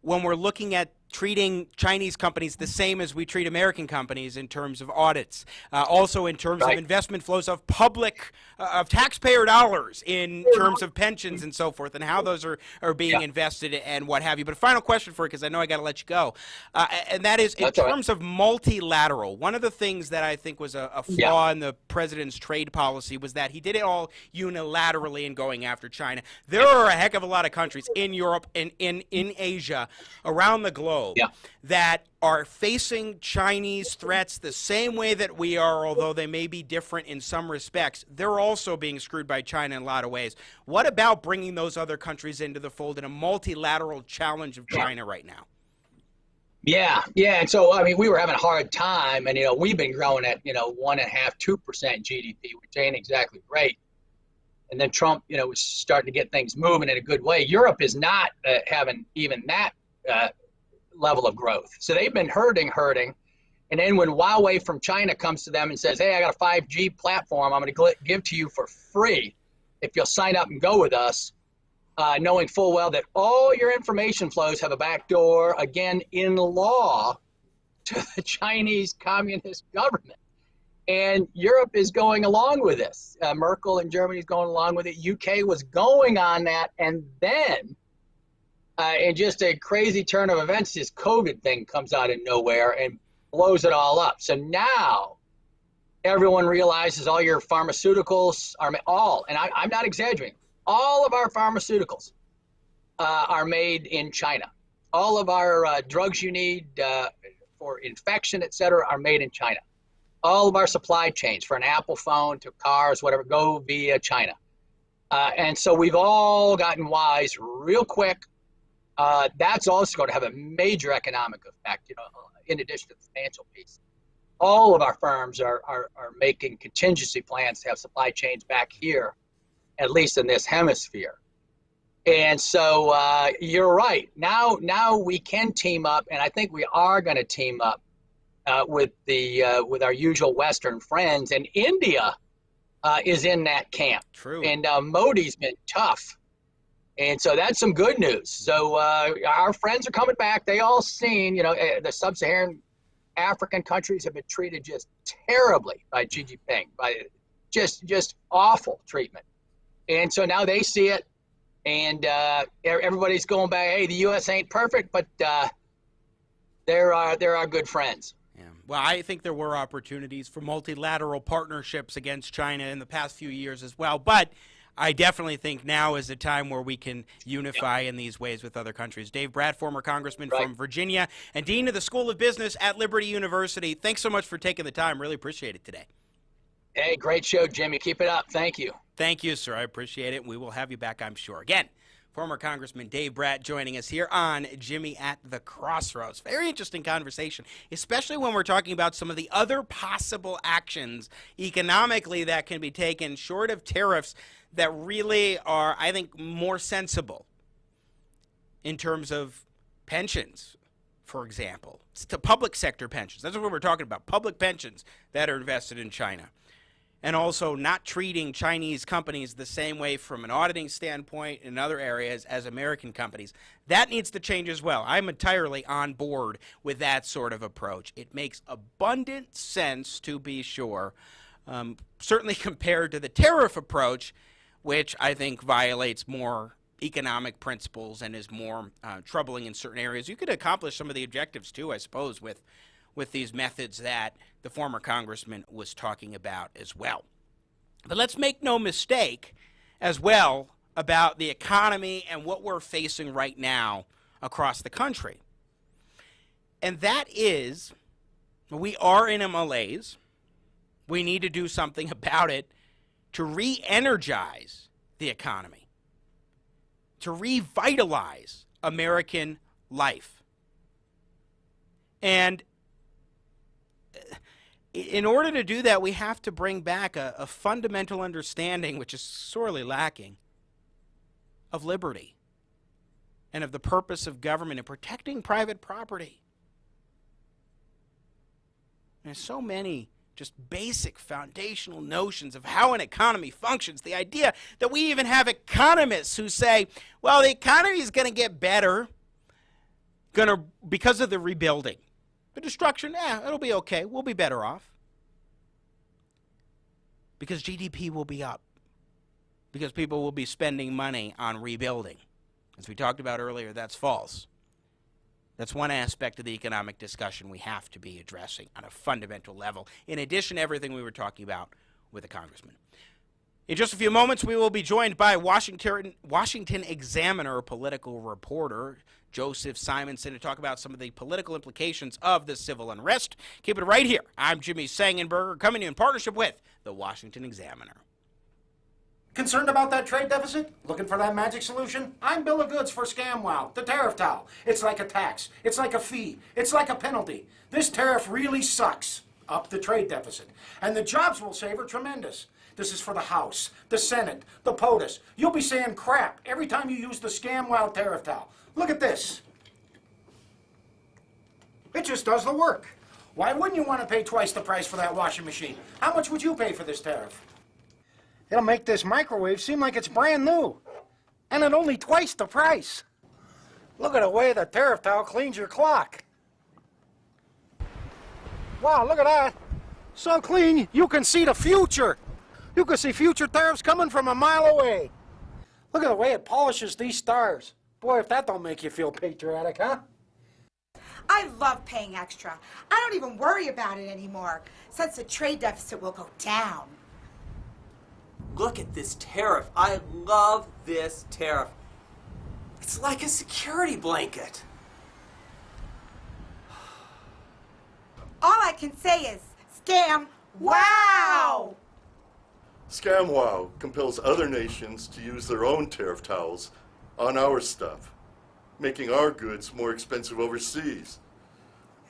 Speaker 3: when we're looking at treating Chinese companies the same as we treat American companies in terms of audits, also in terms of investment flows of public, of taxpayer dollars in terms of pensions and so forth, and how those are being invested and what have you. But a final question for you, because I know I got to let you go, and that is in terms of multilateral. One of the things that I think was a flaw in the president's trade policy was that he did it all unilaterally in going after China. There are a heck of a lot of countries in Europe and in Asia, around the globe, that are facing Chinese threats the same way that we are, although they may be different in some respects. They're also being screwed by China in a lot of ways. What about bringing those other countries into the fold in a multilateral challenge of China right now?
Speaker 11: Yeah. And so, we were having a hard time, and, we've been growing at, 1.5%, 2% GDP, which ain't exactly great. And then Trump, was starting to get things moving in a good way. Europe is not having even that level of growth. So they've been hurting. And then when Huawei from China comes to them and says, hey, I got a 5G platform I'm going to give to you for free if you'll sign up and go with us, knowing full well that all your information flows have a backdoor, again, in law, to the Chinese Communist government. And Europe is going along with this. Merkel in Germany is going along with it. UK was going on that. And then in just a crazy turn of events, this COVID thing comes out of nowhere and blows it all up. So now everyone realizes all your pharmaceuticals are all, and I'm not exaggerating, all of our pharmaceuticals are made in China. All of our drugs you need for infection, et cetera, are made in China. All of our supply chains, for an Apple phone to cars, whatever, go via China. And so we've all gotten wise real quick. That's also going to have a major economic effect, in addition to the financial piece. All of our firms are making contingency plans to have supply chains back here, at least in this hemisphere. And so you're right. Now we can team up, and I think we are going to team up with our usual Western friends. And India is in that camp.
Speaker 3: True.
Speaker 11: And Modi's been tough. And so that's some good news. So our friends are coming back. They all seen, the sub-Saharan African countries have been treated just terribly by Xi Jinping, by just awful treatment. And so now they see it. And everybody's going back, hey, the U.S. ain't perfect, but they're our good friends.
Speaker 3: Yeah. Well, I think there were opportunities for multilateral partnerships against China in the past few years as well. But I definitely think now is the time where we can unify in these ways with other countries. Dave Brat, former congressman from Virginia and dean of the School of Business at Liberty University. Thanks so much for taking the time. Really appreciate it today.
Speaker 11: Hey, great show, Jimmy. Keep it up. Thank you.
Speaker 3: Thank you, sir. I appreciate it. We will have you back, I'm sure. Again, former Congressman Dave Brat joining us here on Jimmy at the Crossroads. Very interesting conversation, especially when we're talking about some of the other possible actions economically that can be taken short of tariffs that really are, I think, more sensible in terms of pensions, for example. It's to public sector pensions. That's what we're talking about, public pensions that are invested in China. And also not treating Chinese companies the same way from an auditing standpoint in other areas as American companies. That needs to change as well. I'm entirely on board with that sort of approach. It makes abundant sense, to be sure, certainly compared to the tariff approach, which I think violates more economic principles and is more troubling in certain areas. You could accomplish some of the objectives, too, I suppose, with these methods that the former congressman was talking about as well. But let's make no mistake as well about the economy and what we're facing right now across the country. And that is, we are in a malaise. We need to do something about it to re-energize the economy, to revitalize American life. And in order to do that, we have to bring back a fundamental understanding, which is sorely lacking, of liberty and of the purpose of government and protecting private property. There's so many just basic foundational notions of how an economy functions. The idea that we even have economists who say, well, the economy is going to get better because of the rebuilding. The destruction, it'll be okay. We'll be better off. Because GDP will be up. Because people will be spending money on rebuilding. As we talked about earlier, that's false. That's one aspect of the economic discussion we have to be addressing on a fundamental level, in addition to everything we were talking about with the congressman. In just a few moments, we will be joined by Washington Examiner political reporter Joseph Simonson to talk about some of the political implications of the civil unrest. Keep it right here. I'm Jimmy Sengenberger, coming to you in partnership with the Washington Examiner.
Speaker 1: Concerned about that trade deficit? Looking for that magic solution? I'm Bill of Goods for ScamWow, the tariff towel. It's like a tax. It's like a fee. It's like a penalty. This tariff really sucks up the trade deficit. And the jobs we'll save are tremendous. This is for the House, the Senate, the POTUS. You'll be saying crap every time you use the ScamWow tariff towel. Look at this. It just does the work. Why wouldn't you want to pay twice the price for that washing machine? How much would you pay for this tariff? It'll make this microwave seem like it's brand new. And at only twice the price. Look at the way the tariff towel cleans your clock. Wow, look at that. So clean, you can see the future. You can see future tariffs coming from a mile away. Look at the way it polishes these stars. Boy, if that don't make you feel patriotic, huh?
Speaker 12: I love paying extra. I don't even worry about it anymore, since the trade deficit will go down.
Speaker 13: Look at this tariff. I love this tariff. It's like a security blanket.
Speaker 12: All I can say is, scam, wow!
Speaker 14: ScamWow compels other nations to use their own tariff towels on our stuff, making our goods more expensive overseas.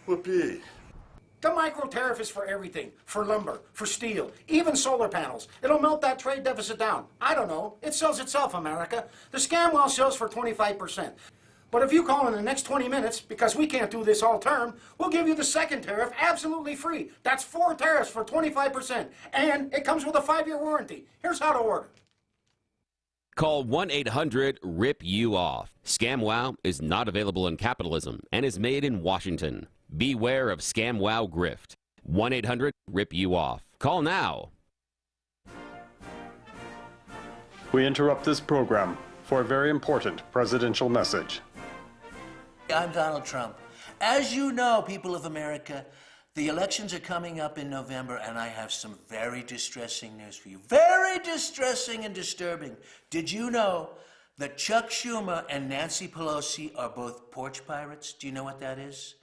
Speaker 14: Whoopee.
Speaker 1: The micro tariff is for everything, for lumber, for steel, even solar panels. It'll melt that trade deficit down. I don't know. It sells itself, America. The scam well sells for 25%. But if you call in the next 20 minutes, because we can't do this all term, we'll give you the second tariff absolutely free. That's 4 tariffs for 25%. And it comes with a 5-year warranty. Here's how to order.
Speaker 15: Call 1-800-RIP-YOU-OFF. ScamWow is not available in capitalism and is made in Washington. Beware of ScamWow grift. 1-800-RIP-YOU-OFF. Call now.
Speaker 16: We interrupt this program for a very important presidential message.
Speaker 17: I'm Donald Trump. As you know, people of America, the elections are coming up in November, and I have some very distressing news for you. Very distressing and disturbing. Did you know that Chuck Schumer and Nancy Pelosi are both porch pirates? Do you know what that is?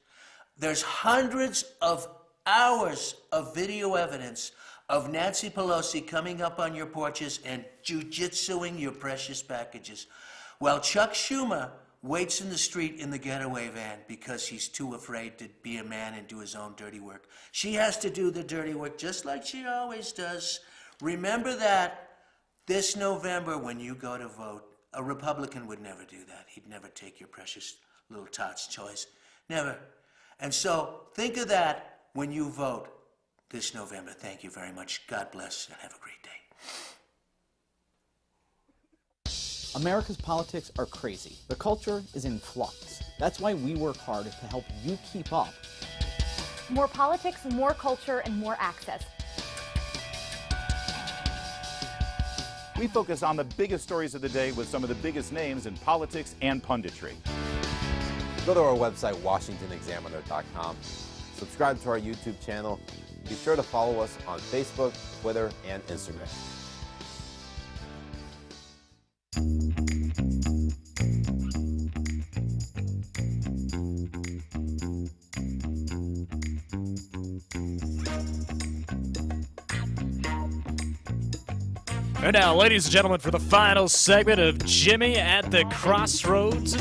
Speaker 17: There's hundreds of hours of video evidence of Nancy Pelosi coming up on your porches and jujitsuing your precious packages. Well, Chuck Schumer waits in the street in the getaway van because he's too afraid to be a man and do his own dirty work. She has to do the dirty work just like she always does. Remember that this November when you go to vote, a Republican would never do that. He'd never take your precious little tot's choice. Never. And so think of that when you vote this November. Thank you very much. God bless and have a great day.
Speaker 18: America's politics are crazy. The culture is in flux. That's why we work hard to help you keep up.
Speaker 19: More politics, more culture, and more access.
Speaker 20: We focus on the biggest stories of the day with some of the biggest names in politics and punditry.
Speaker 21: Go to our website, WashingtonExaminer.com. Subscribe to our YouTube channel. Be sure to follow us on Facebook, Twitter, and Instagram.
Speaker 10: And now, ladies and gentlemen, for the final segment of Jimmy at the Crossroads,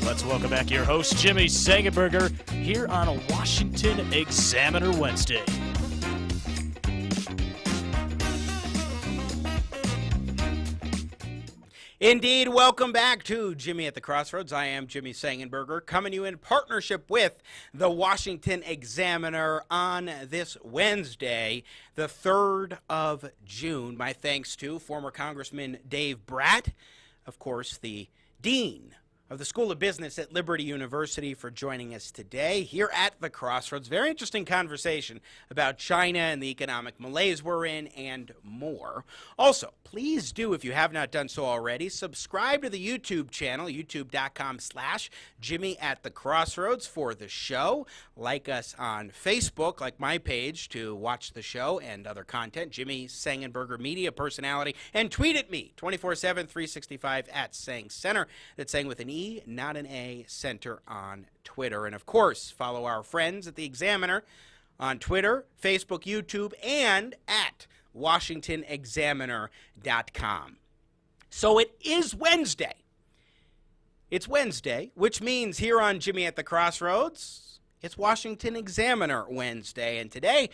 Speaker 10: let's welcome back your host, Jimmy Sengenberger, here on a Washington Examiner Wednesday.
Speaker 3: Indeed, welcome back to Jimmy at the Crossroads. I am Jimmy Sengenberger, coming to you in partnership with the Washington Examiner on this Wednesday, the 3rd of June. My thanks to former Congressman Dave Brat, of course, the Dean of the School of Business at Liberty University, for joining us today here at the Crossroads. Very interesting conversation about China and the economic malaise we're in and more. Also, please do, if you have not done so already, subscribe to the YouTube channel, youtube.com/Jimmy at the Crossroads for the show. Like us on Facebook, like my page, to watch the show and other content, Jimmy Sengenberger, media personality, and tweet at me 24/7, 365 at Sang Center. That's Sang with an E, not an A, Center on Twitter. And of course, follow our friends at the Examiner on Twitter, Facebook, YouTube, and at WashingtonExaminer.com. So it is Wednesday. It's Wednesday, which means here on Jimmy at the Crossroads, it's Washington Examiner Wednesday. And today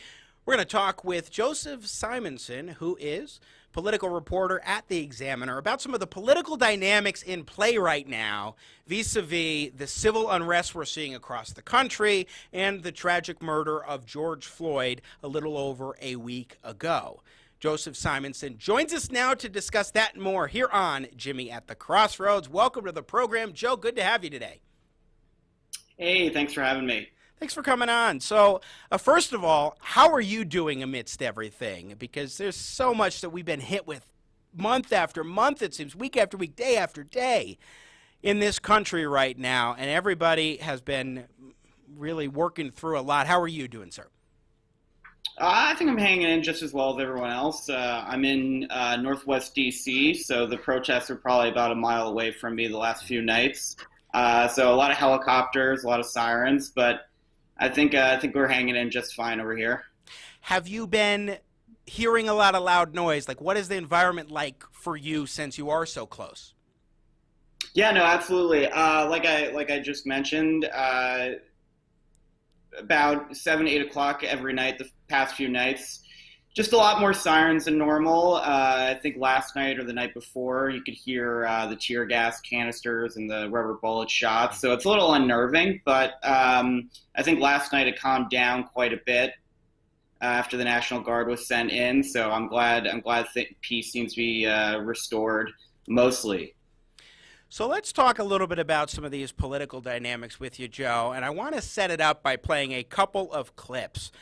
Speaker 3: we're going to talk with Joseph Simonson, who is political reporter at the Examiner, about some of the political dynamics in play right now vis-a-vis the civil unrest we're seeing across the country and the tragic murder of George Floyd a little over a week ago. Joseph Simonson joins us now to discuss that and more here on Jimmy at the Crossroads. Welcome to the program, Joe. Good to have you today.
Speaker 22: Hey, thanks for having me.
Speaker 3: Thanks for coming on. So, first of all, how are you doing amidst everything? Because there's so much that we've been hit with month after month, it seems, week after week, day after day in this country right now, and everybody has been really working through a lot. How are you doing, sir?
Speaker 22: I think I'm hanging in just as well as everyone else. I'm in Northwest D.C., so the protests are probably about a mile away from me the last few nights. So a lot of helicopters, a lot of sirens, but I think we're hanging in just fine over here.
Speaker 3: Have you been hearing a lot of loud noise? Like, what is the environment like for you since you are so close?
Speaker 22: Yeah, no, absolutely. Like I just mentioned, about 7, 8 o'clock every night the past few nights. Just a lot more sirens than normal. I think last night or the night before, you could hear the tear gas canisters and the rubber bullet shots. So it's a little unnerving, but I think last night it calmed down quite a bit after the National Guard was sent in. So I'm glad peace seems to be restored mostly.
Speaker 3: So let's talk a little bit about some of these political dynamics with you, Joe. And I want to set it up by playing a couple of clips.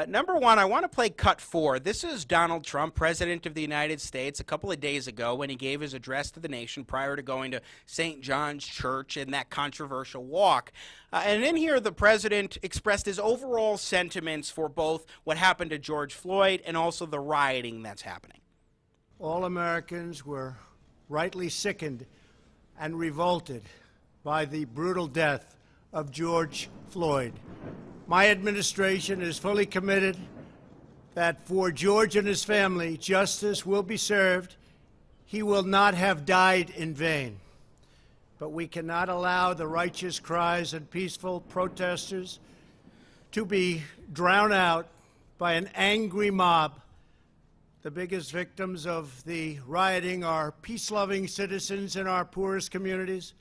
Speaker 3: Number one, I want to play cut 4. This is Donald Trump, President of the United States, a couple of days ago when he gave his address to the nation prior to going to St. John's Church and that controversial walk. And in here, the president expressed his overall sentiments for both what happened to George Floyd and also the rioting that's happening.
Speaker 4: All Americans were rightly sickened and revolted by the brutal death of George Floyd. My administration is fully committed that for George and his family, justice will be served. He will not have died in vain. But we cannot allow the righteous cries and peaceful protesters to be drowned out by an angry mob. The biggest victims of the rioting are peace-loving citizens in our poorest communities.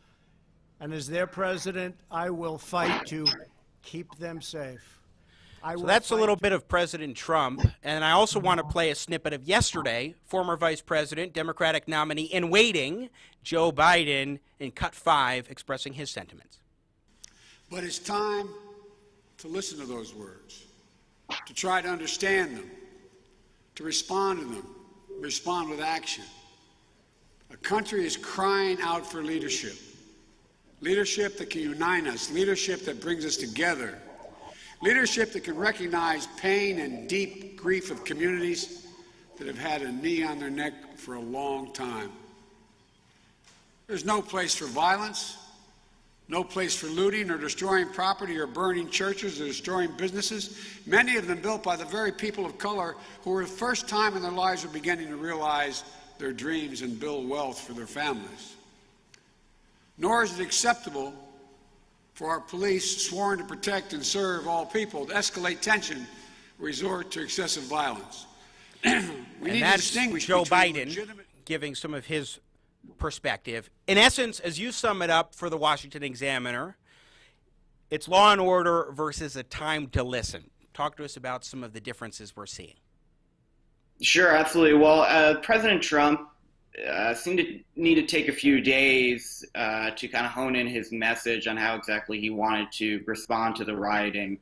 Speaker 4: And as their president, I will fight to keep them safe.
Speaker 3: So that's a little bit of President Trump. And I also want to play a snippet of yesterday, former Vice President, Democratic nominee in waiting, Joe Biden, in cut 5, expressing his sentiments.
Speaker 5: But it's time to listen to those words, to try to understand them, to respond to them, respond with action. A country is crying out for leadership. Leadership that can unite us, leadership that brings us together, leadership that can recognize pain and deep grief of communities that have had a knee on their neck for a long time. There's no place for violence, no place for looting or destroying property or burning churches or destroying businesses, many of them built by the very people of color who for the first time in their lives are beginning to realize their dreams and build wealth for their families. Nor is it acceptable for our police, sworn to protect and serve all people, to escalate tension, resort to excessive violence.
Speaker 3: And that's Joe Biden giving some of his perspective. In essence, as you sum it up for the Washington Examiner, it's law and order versus a time to listen. Talk to us about some of the differences we're seeing.
Speaker 22: Sure, absolutely. Well, President Trump seemed to need to take a few days to kind of hone in his message on how exactly he wanted to respond to the rioting.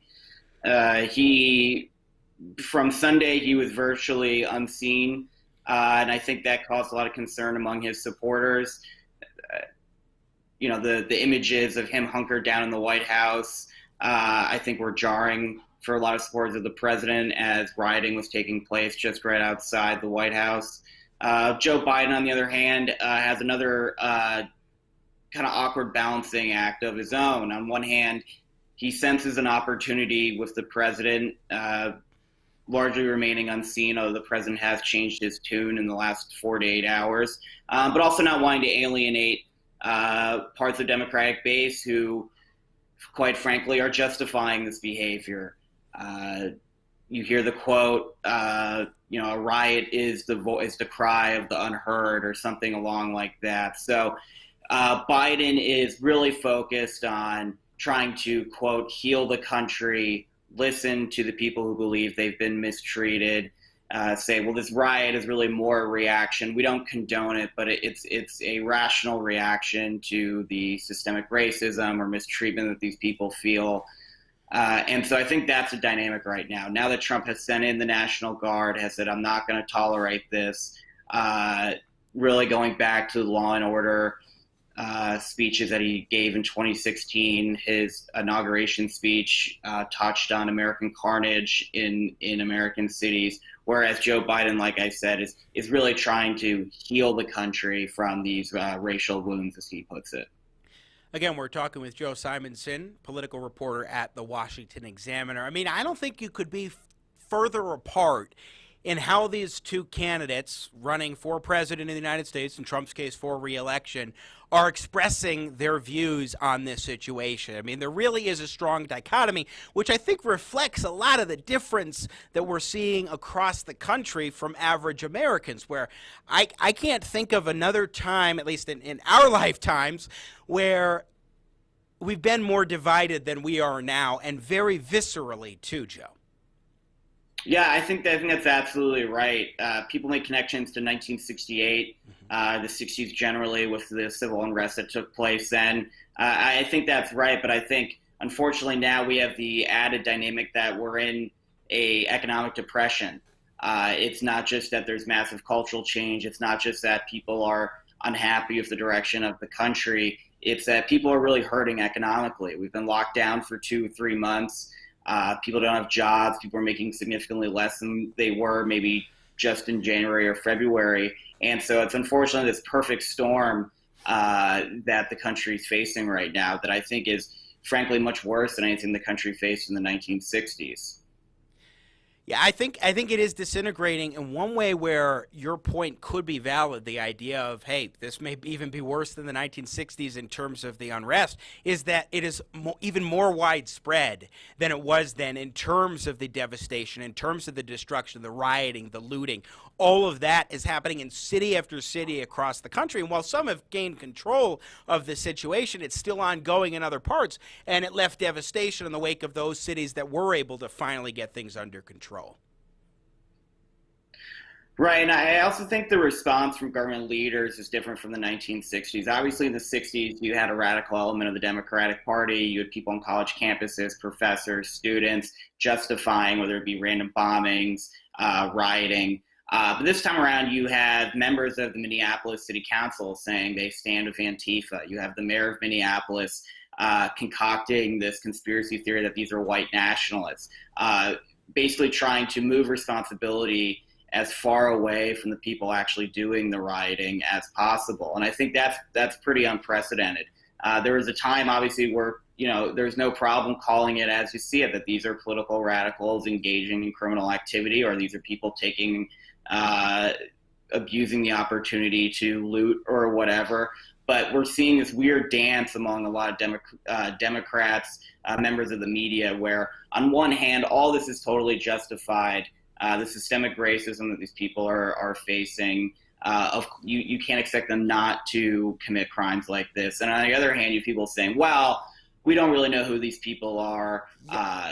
Speaker 22: From Sunday, he was virtually unseen, and I think that caused a lot of concern among his supporters. The images of him hunkered down in the White House, I think were jarring for a lot of supporters of the president as rioting was taking place just right outside the White House. Joe Biden, on the other hand, has another kind of awkward balancing act of his own. On one hand, he senses an opportunity with the president largely remaining unseen, although the president has changed his tune in the last 4 to 8 hours, but also not wanting to alienate parts of the Democratic base who, quite frankly, are justifying this behavior. You hear the quote, a riot is the cry of the unheard, or something along like that. So Biden is really focused on trying to, quote, heal the country, listen to the people who believe they've been mistreated, say, well, this riot is really more a reaction. We don't condone it, but it's a rational reaction to the systemic racism or mistreatment that these people feel. And so I think that's a dynamic right now. Now that Trump has sent in the National Guard, has said, I'm not going to tolerate this, really going back to the law and order speeches that he gave in 2016. His inauguration speech touched on American carnage in American cities, whereas Joe Biden, like I said, is really trying to heal the country from these racial wounds, as he puts it.
Speaker 3: Again, we're talking with Joe Simonson, political reporter at the Washington Examiner. I mean, I don't think you could be further apart in how these two candidates running for president of the United States, in Trump's case for re-election, are expressing their views on this situation. I mean, there really is a strong dichotomy, which I think reflects a lot of the difference that we're seeing across the country from average Americans, where I can't think of another time, at least in our lifetimes, where we've been more divided than we are now, and very viscerally too, Joe.
Speaker 22: Yeah, I think that's absolutely right. People make connections to 1968, the 60s generally, with the civil unrest that took place then. I think that's right, but I think, unfortunately, now we have the added dynamic that we're in a economic depression. It's not just that there's massive cultural change. It's not just that people are unhappy with the direction of the country. It's that people are really hurting economically. We've been locked down for 2-3 months. People don't have jobs. People are making significantly less than they were maybe just in January or February. And so it's unfortunately this perfect storm that the country is facing right now that I think is, frankly, much worse than anything the country faced in the 1960s.
Speaker 3: Yeah, I think it is disintegrating in one way where your point could be valid. The idea of, hey, this may even be worse than the 1960s in terms of the unrest, is that it is even more widespread than it was then in terms of the devastation, in terms of the destruction, the rioting, the looting. All of that is happening in city after city across the country. And while some have gained control of the situation, it's still ongoing in other parts. And it left devastation in the wake of those cities that were able to finally get things under control.
Speaker 22: Right, and I also think the response from government leaders is different from the 1960s. Obviously, in the 60s, you had a radical element of the Democratic Party. You had people on college campuses, professors, students, justifying whether it be random bombings, rioting. But this time around, you have members of the Minneapolis City Council saying they stand with Antifa. You have the mayor of Minneapolis concocting this conspiracy theory that these are white nationalists, basically trying to move responsibility as far away from the people actually doing the rioting as possible. And I think that's pretty unprecedented. There was a time, obviously, where there's no problem calling it as you see it, that these are political radicals engaging in criminal activity, or these are people abusing the opportunity to loot or whatever. But we're seeing this weird dance among a lot of Democrats, members of the media, where on one hand, all this is totally justified. The systemic racism that these people are facing, you can't expect them not to commit crimes like this. And on the other hand, you have people saying, well, we don't really know who these people are.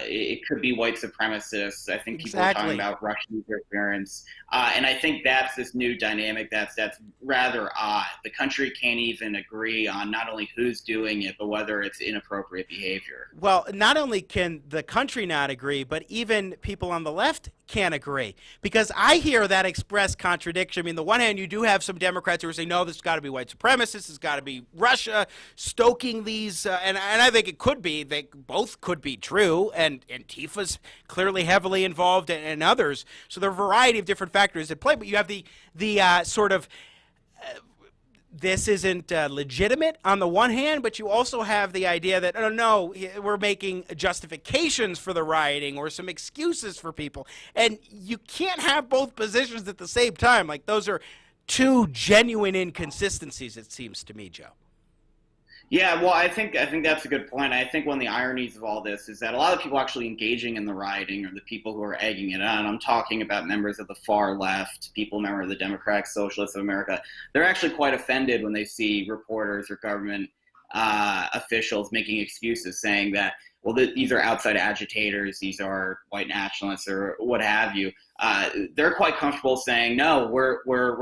Speaker 22: It could be white supremacists. I think people are talking about Russian interference. And I think that's this new dynamic that's rather odd. The country can't even agree on not only who's doing it, but whether it's inappropriate behavior.
Speaker 3: Well, not only can the country not agree, but even people on the left can't agree, because I hear that express contradiction. I mean, on the one hand, you do have some Democrats who are saying, no, this has got to be white supremacists, it's got to be Russia stoking these, and I think it could be, they both could be true, and Antifa's clearly heavily involved, and others. So there are a variety of different factors at play, but you have the sort of this isn't legitimate on the one hand, but you also have the idea that, oh, no, we're making justifications for the rioting or some excuses for people. And you can't have both positions at the same time. Like, those are two genuine inconsistencies, it seems to me, Joe.
Speaker 22: Yeah, well, I think that's a good point. I think one of the ironies of all this is that a lot of people actually engaging in the rioting are the people who are egging it on. I'm talking about members of the far left, members of the Democratic Socialists of America. They're actually quite offended when they see reporters or government officials making excuses, saying that, well, these are outside agitators, these are white nationalists, or what have you. They're quite comfortable saying, no, we're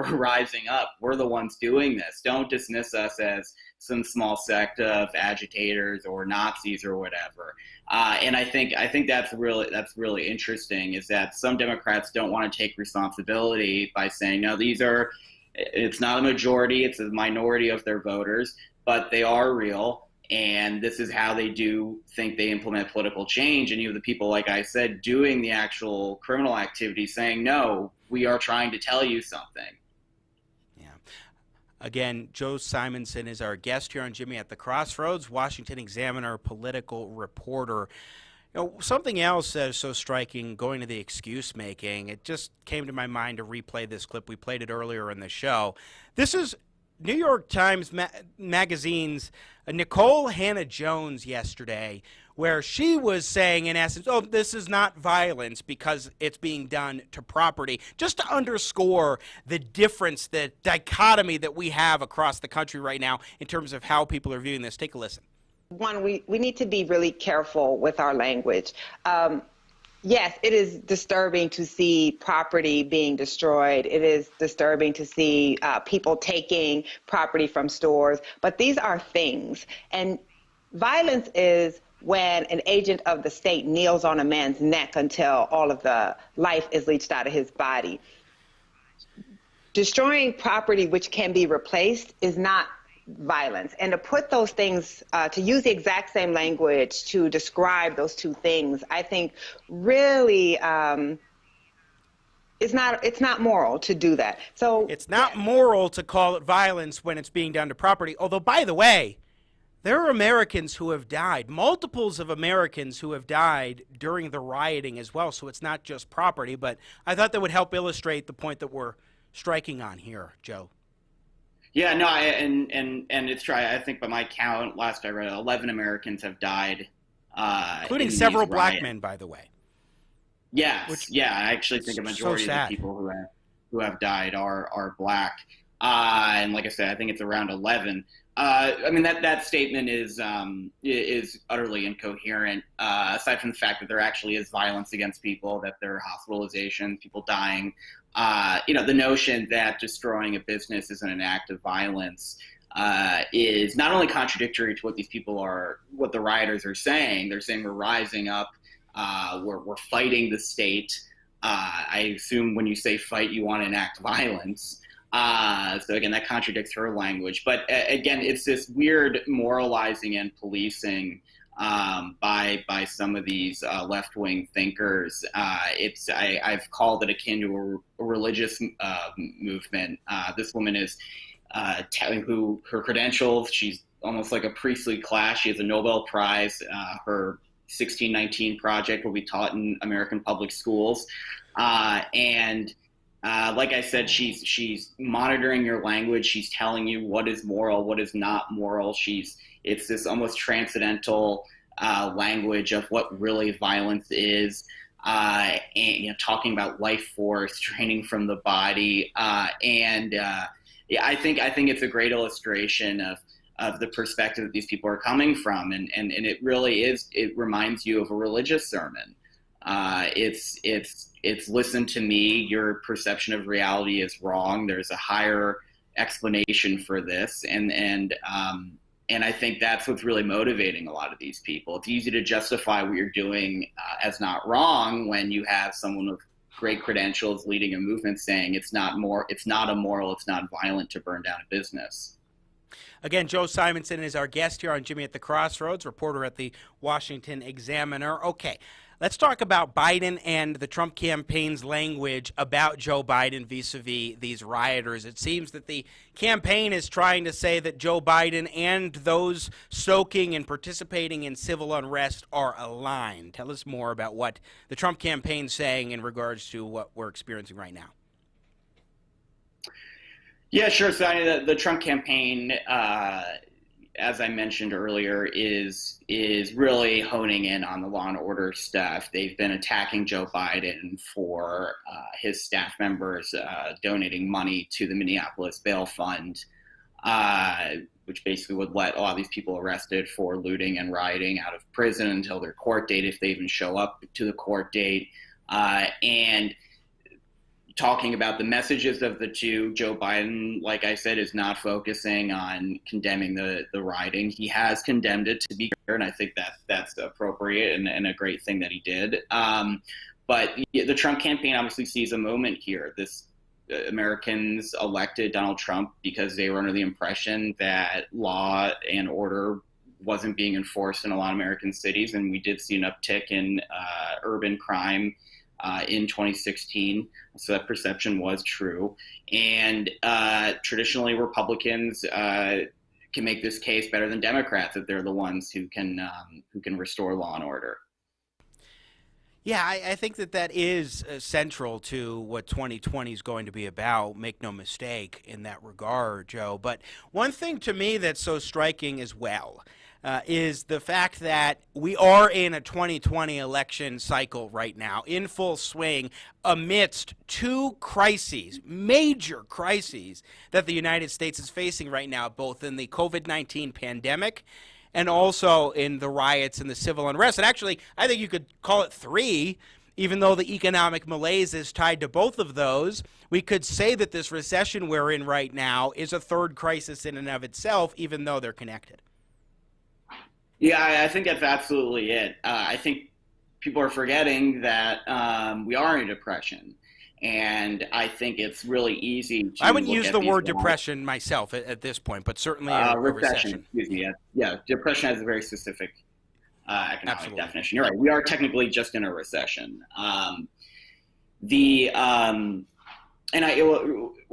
Speaker 22: rising up. We're the ones doing this. Don't dismiss us as some small sect of agitators or Nazis or whatever. And I think that's really interesting, is that some Democrats don't want to take responsibility by saying, no, it's not a majority, it's a minority of their voters, but they are real. And this is how they do think they implement political change. And you have the people, like I said, doing the actual criminal activity saying, no, we are trying to tell you something.
Speaker 3: Yeah. Again, Joe Simonson is our guest here on Jimmy at the Crossroads, Washington Examiner political reporter. Something else that is so striking, going to the excuse making, it just came to my mind to replay this clip. We played it earlier in the show. This is New York Times Magazine's Nicole Hannah-Jones yesterday, where she was saying, in essence, oh, this is not violence because it's being done to property, just to underscore the difference, the dichotomy that we have across the country right now in terms of how people are viewing this. Take a listen.
Speaker 6: One, we need to be really careful with our language. Yes, it is disturbing to see property being destroyed. It is disturbing to see people taking property from stores. But these are things. And violence is when an agent of the state kneels on a man's neck until all of the life is leached out of his body. Destroying property which can be replaced is not violence. And to put those things, to use the exact same language to describe those two things, I think really it's not moral to do that. So
Speaker 3: it's not moral to call it violence when it's being done to property. Although, by the way, there are Americans who have died, multiples of Americans who have died during the rioting as well. So it's not just property, but I thought that would help illustrate the point that we're striking on here, Joe.
Speaker 22: Yeah, no, and it's true. I think by my count, last I read, 11 Americans have died,
Speaker 3: including several black men, by the way.
Speaker 22: Yes, I actually think a majority of the people who have died are black, and like I said, I think it's around 11. I mean that statement is utterly incoherent. Aside from the fact that there actually is violence against people, that there are hospitalizations, people dying. The notion that destroying a business isn't an act of violence is not only contradictory to what the rioters are saying. They're saying we're rising up, we're fighting the state. I assume when you say fight, you want to enact violence. So again, that contradicts her language. But again, it's this weird moralizing and policing by some of these left-wing thinkers. I've called it akin to a religious movement. This woman is telling who her credentials. She's almost like a priestly class. She has a Nobel Prize. Her 1619 project will be taught in American public schools, and like I said, she's monitoring your language. She's telling you what is moral, what is not moral. It's this almost transcendental language of what really violence is, and talking about life force, training from the body, I think it's a great illustration of the perspective that these people are coming from, and it really is. It reminds you of a religious sermon. It's listen to me, your perception of reality is wrong. There's a higher explanation for this. And I think that's what's really motivating a lot of these people. It's easy to justify what you're doing as not wrong when you have someone with great credentials leading a movement saying it's not immoral, it's not violent to burn down a business.
Speaker 3: Again, Joe Simonson is our guest here on Jimmy at the Crossroads, reporter at the Washington Examiner. Okay, let's talk about Biden and the Trump campaign's language about Joe Biden vis-a-vis these rioters. It seems that the campaign is trying to say that Joe Biden and those stoking and participating in civil unrest are aligned. Tell us more about what the Trump campaign's saying in regards to what we're experiencing right now.
Speaker 22: Yeah, sure. So the Trump campaign, as I mentioned earlier, is really honing in on the law and order stuff. They've been attacking Joe Biden for his staff members donating money to the Minneapolis Bail Fund, which basically would let a lot of these people arrested for looting and rioting out of prison until their court date, if they even show up to the court date. And talking about the messages of the two, Joe Biden, like I said, is not focusing on condemning the rioting. He has condemned it, to be clear, and I think that's appropriate and a great thing that he did. But the Trump campaign obviously sees a moment here. Americans elected Donald Trump because they were under the impression that law and order wasn't being enforced in a lot of American cities, and we did see an uptick in urban crime in 2016, so that perception was true. And traditionally, Republicans can make this case better than Democrats, that they're the ones who can restore law and order.
Speaker 3: Yeah, I think that is central to what 2020 is going to be about. Make no mistake in that regard, Joe. But one thing to me that's so striking as well is the fact that we are in a 2020 election cycle right now, in full swing, amidst two crises, major crises that the United States is facing right now, both in the COVID-19 pandemic and also in the riots and the civil unrest. And actually, I think you could call it three, even though the economic malaise is tied to both of those. We could say that this recession we're in right now is a third crisis in and of itself, even though they're connected.
Speaker 22: Yeah, I think that's absolutely it. I think people are forgetting that we are in a depression. And I think it's really easy to
Speaker 3: I wouldn't
Speaker 22: look
Speaker 3: use
Speaker 22: at
Speaker 3: the
Speaker 22: these
Speaker 3: word
Speaker 22: lines.
Speaker 3: depression myself at this point, but certainly a recession.
Speaker 22: Excuse me. Yeah, depression has a very specific economic definition. You're right. We are technically just in a recession. What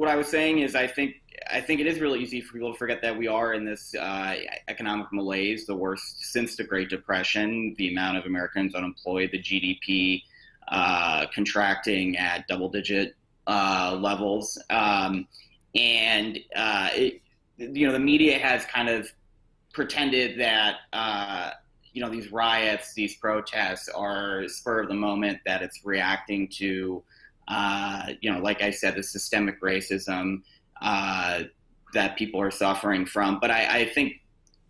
Speaker 22: I was saying is I think it is really easy for people to forget that we are in this economic malaise, the worst since the Great Depression. The amount of Americans unemployed, the GDP contracting at double-digit levels, the media has kind of pretended that these riots, these protests are spur of the moment, that it's reacting to like I said, the systemic racism that people are suffering from. But I think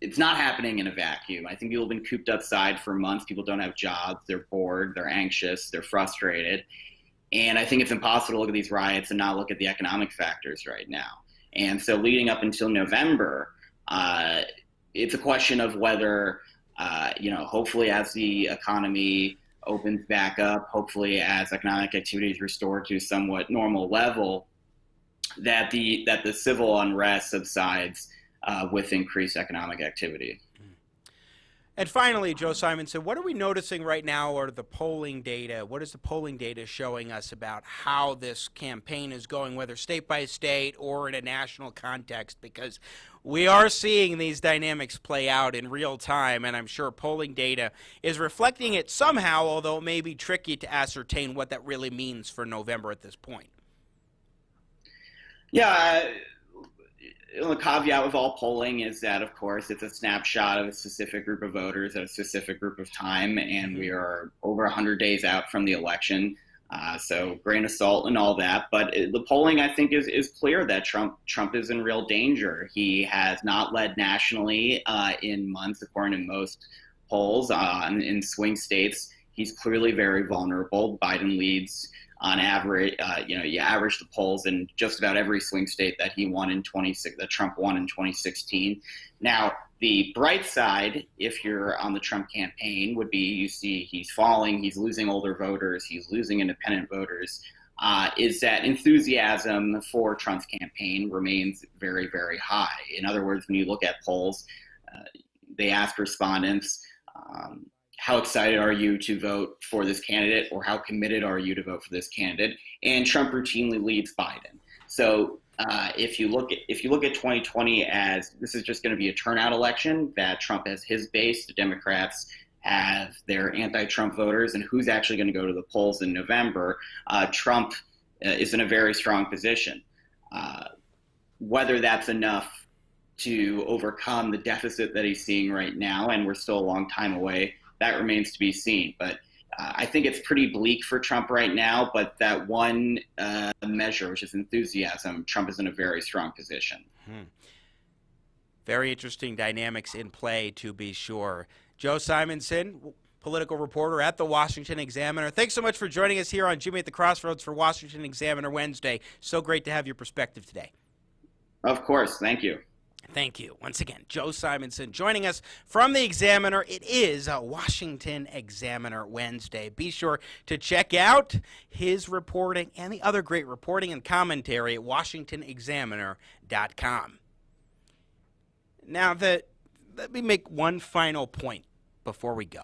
Speaker 22: it's not happening in a vacuum. I think people have been cooped outside for months. People don't have jobs. They're bored. They're anxious. They're frustrated. And I think it's impossible to look at these riots and not look at the economic factors right now. And so leading up until November, it's a question of whether, hopefully as the economy opens back up, hopefully as economic activity is restored to somewhat normal level, that the civil unrest subsides with increased economic activity.
Speaker 3: And finally, Joe Simonson, what are we noticing right now are the polling data? What is the polling data showing us about how this campaign is going, whether state by state or in a national context? Because we are seeing these dynamics play out in real time, and I'm sure polling data is reflecting it somehow, although it may be tricky to ascertain what that really means for November at this point.
Speaker 22: Yeah, the caveat with all polling is that, of course, it's a snapshot of a specific group of voters at a specific group of time, and we are over 100 days out from the election. So grain of salt and all that. But the polling, I think, is clear that Trump is in real danger. He has not led nationally in months, according to most polls. In swing states, he's clearly very vulnerable. Biden leads on average. You average the polls in just about every swing state that that Trump won in 2016. Now, the bright side, if you're on the Trump campaign, would be you see he's falling, he's losing older voters, he's losing independent voters, is that enthusiasm for Trump's campaign remains very, very high. In other words, when you look at polls, they ask respondents, how excited are you to vote for this candidate, or how committed are you to vote for this candidate? And Trump routinely leads Biden. So if you look at 2020 as this is just going to be a turnout election, that Trump has his base, the Democrats have their anti-Trump voters, and who's actually going to go to the polls in November, Trump is in a very strong position. Whether that's enough to overcome the deficit that he's seeing right now, and we're still a long time away, that remains to be seen. But I think it's pretty bleak for Trump right now, but that one measure, which is enthusiasm, Trump is in a very strong position.
Speaker 3: Very interesting dynamics in play, to be sure. Joe Simonson, political reporter at the Washington Examiner. Thanks so much for joining us here on Jimmy at the Crossroads for Washington Examiner Wednesday. So great to have your perspective today.
Speaker 22: Of course. Thank you.
Speaker 3: Thank you. Once again, Joe Simonson joining us from the Examiner. It is a Washington Examiner Wednesday. Be sure to check out his reporting and the other great reporting and commentary at WashingtonExaminer.com. Now, let me make one final point before we go.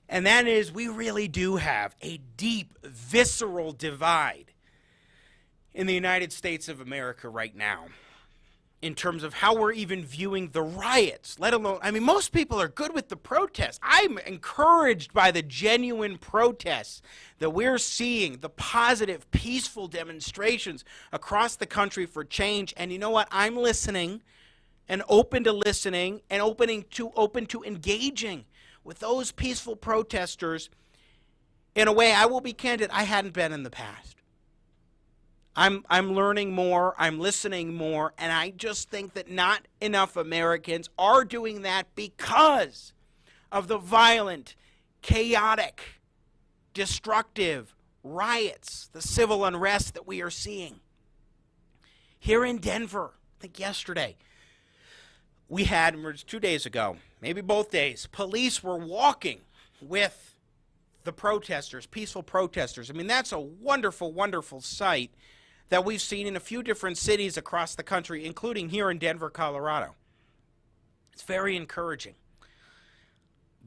Speaker 3: And that is, we really do have a deep, visceral divide in the United States of America right now. in terms of how we're even viewing the riots, let alone, I mean, most people are good with the protests. I'm encouraged by the genuine protests that we're seeing, the positive, peaceful demonstrations across the country for change. And you know what? I'm listening and open to listening and open to engaging with those peaceful protesters in a way, I will be candid, I hadn't been in the past. I'm learning more, I'm listening more, and I just think that not enough Americans are doing that because of the violent, chaotic, destructive riots, the civil unrest that we are seeing. Here in Denver, I think yesterday, we had, it was 2 days ago, maybe both days, police were walking with the protesters, peaceful protesters. I mean, that's a wonderful, wonderful sight that we've seen in a few different cities across the country, including here in Denver, Colorado. It's very encouraging.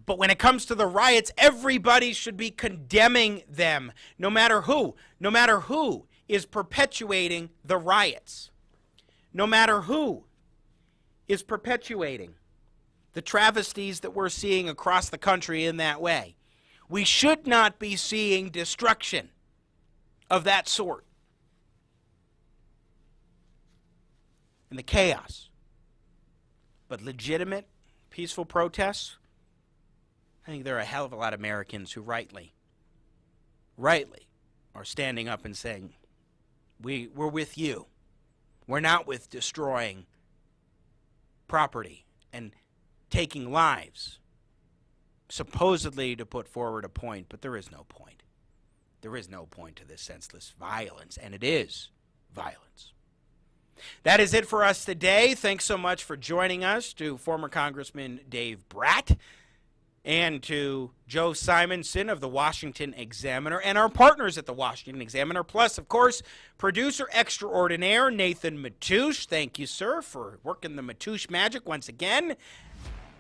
Speaker 3: But when it comes to the riots, everybody should be condemning them, no matter who is perpetuating the riots, no matter who is perpetuating the travesties that we're seeing across the country in that way. We should not be seeing destruction of that sort. And the chaos. But legitimate, peaceful protests, I think there are a hell of a lot of Americans who rightly are standing up and saying, we're with you. We're not with destroying property and taking lives, supposedly to put forward a point, but there is no point. There is no point to this senseless violence, and it is violence. That is it for us today. Thanks so much for joining us, to former Congressman Dave Brat and to Joe Simonson of the Washington Examiner and our partners at the Washington Examiner, plus, of course, producer extraordinaire Nathan Matoush. Thank you, sir, for working the Matoush magic once again.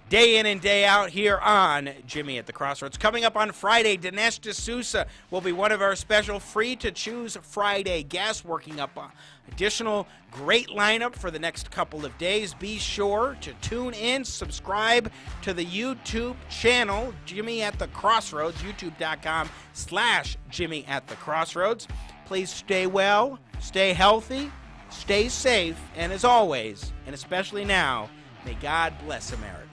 Speaker 3: Day in and day out here on Jimmy at the Crossroads. Coming up on Friday, Dinesh D'Souza will be one of our special free-to-choose Friday guests, working up an additional great lineup for the next couple of days. Be sure to tune in, subscribe to the YouTube channel, Jimmy at the Crossroads, youtube.com/Jimmy at the Crossroads. Please stay well, stay healthy, stay safe, and as always, and especially now, may God bless America.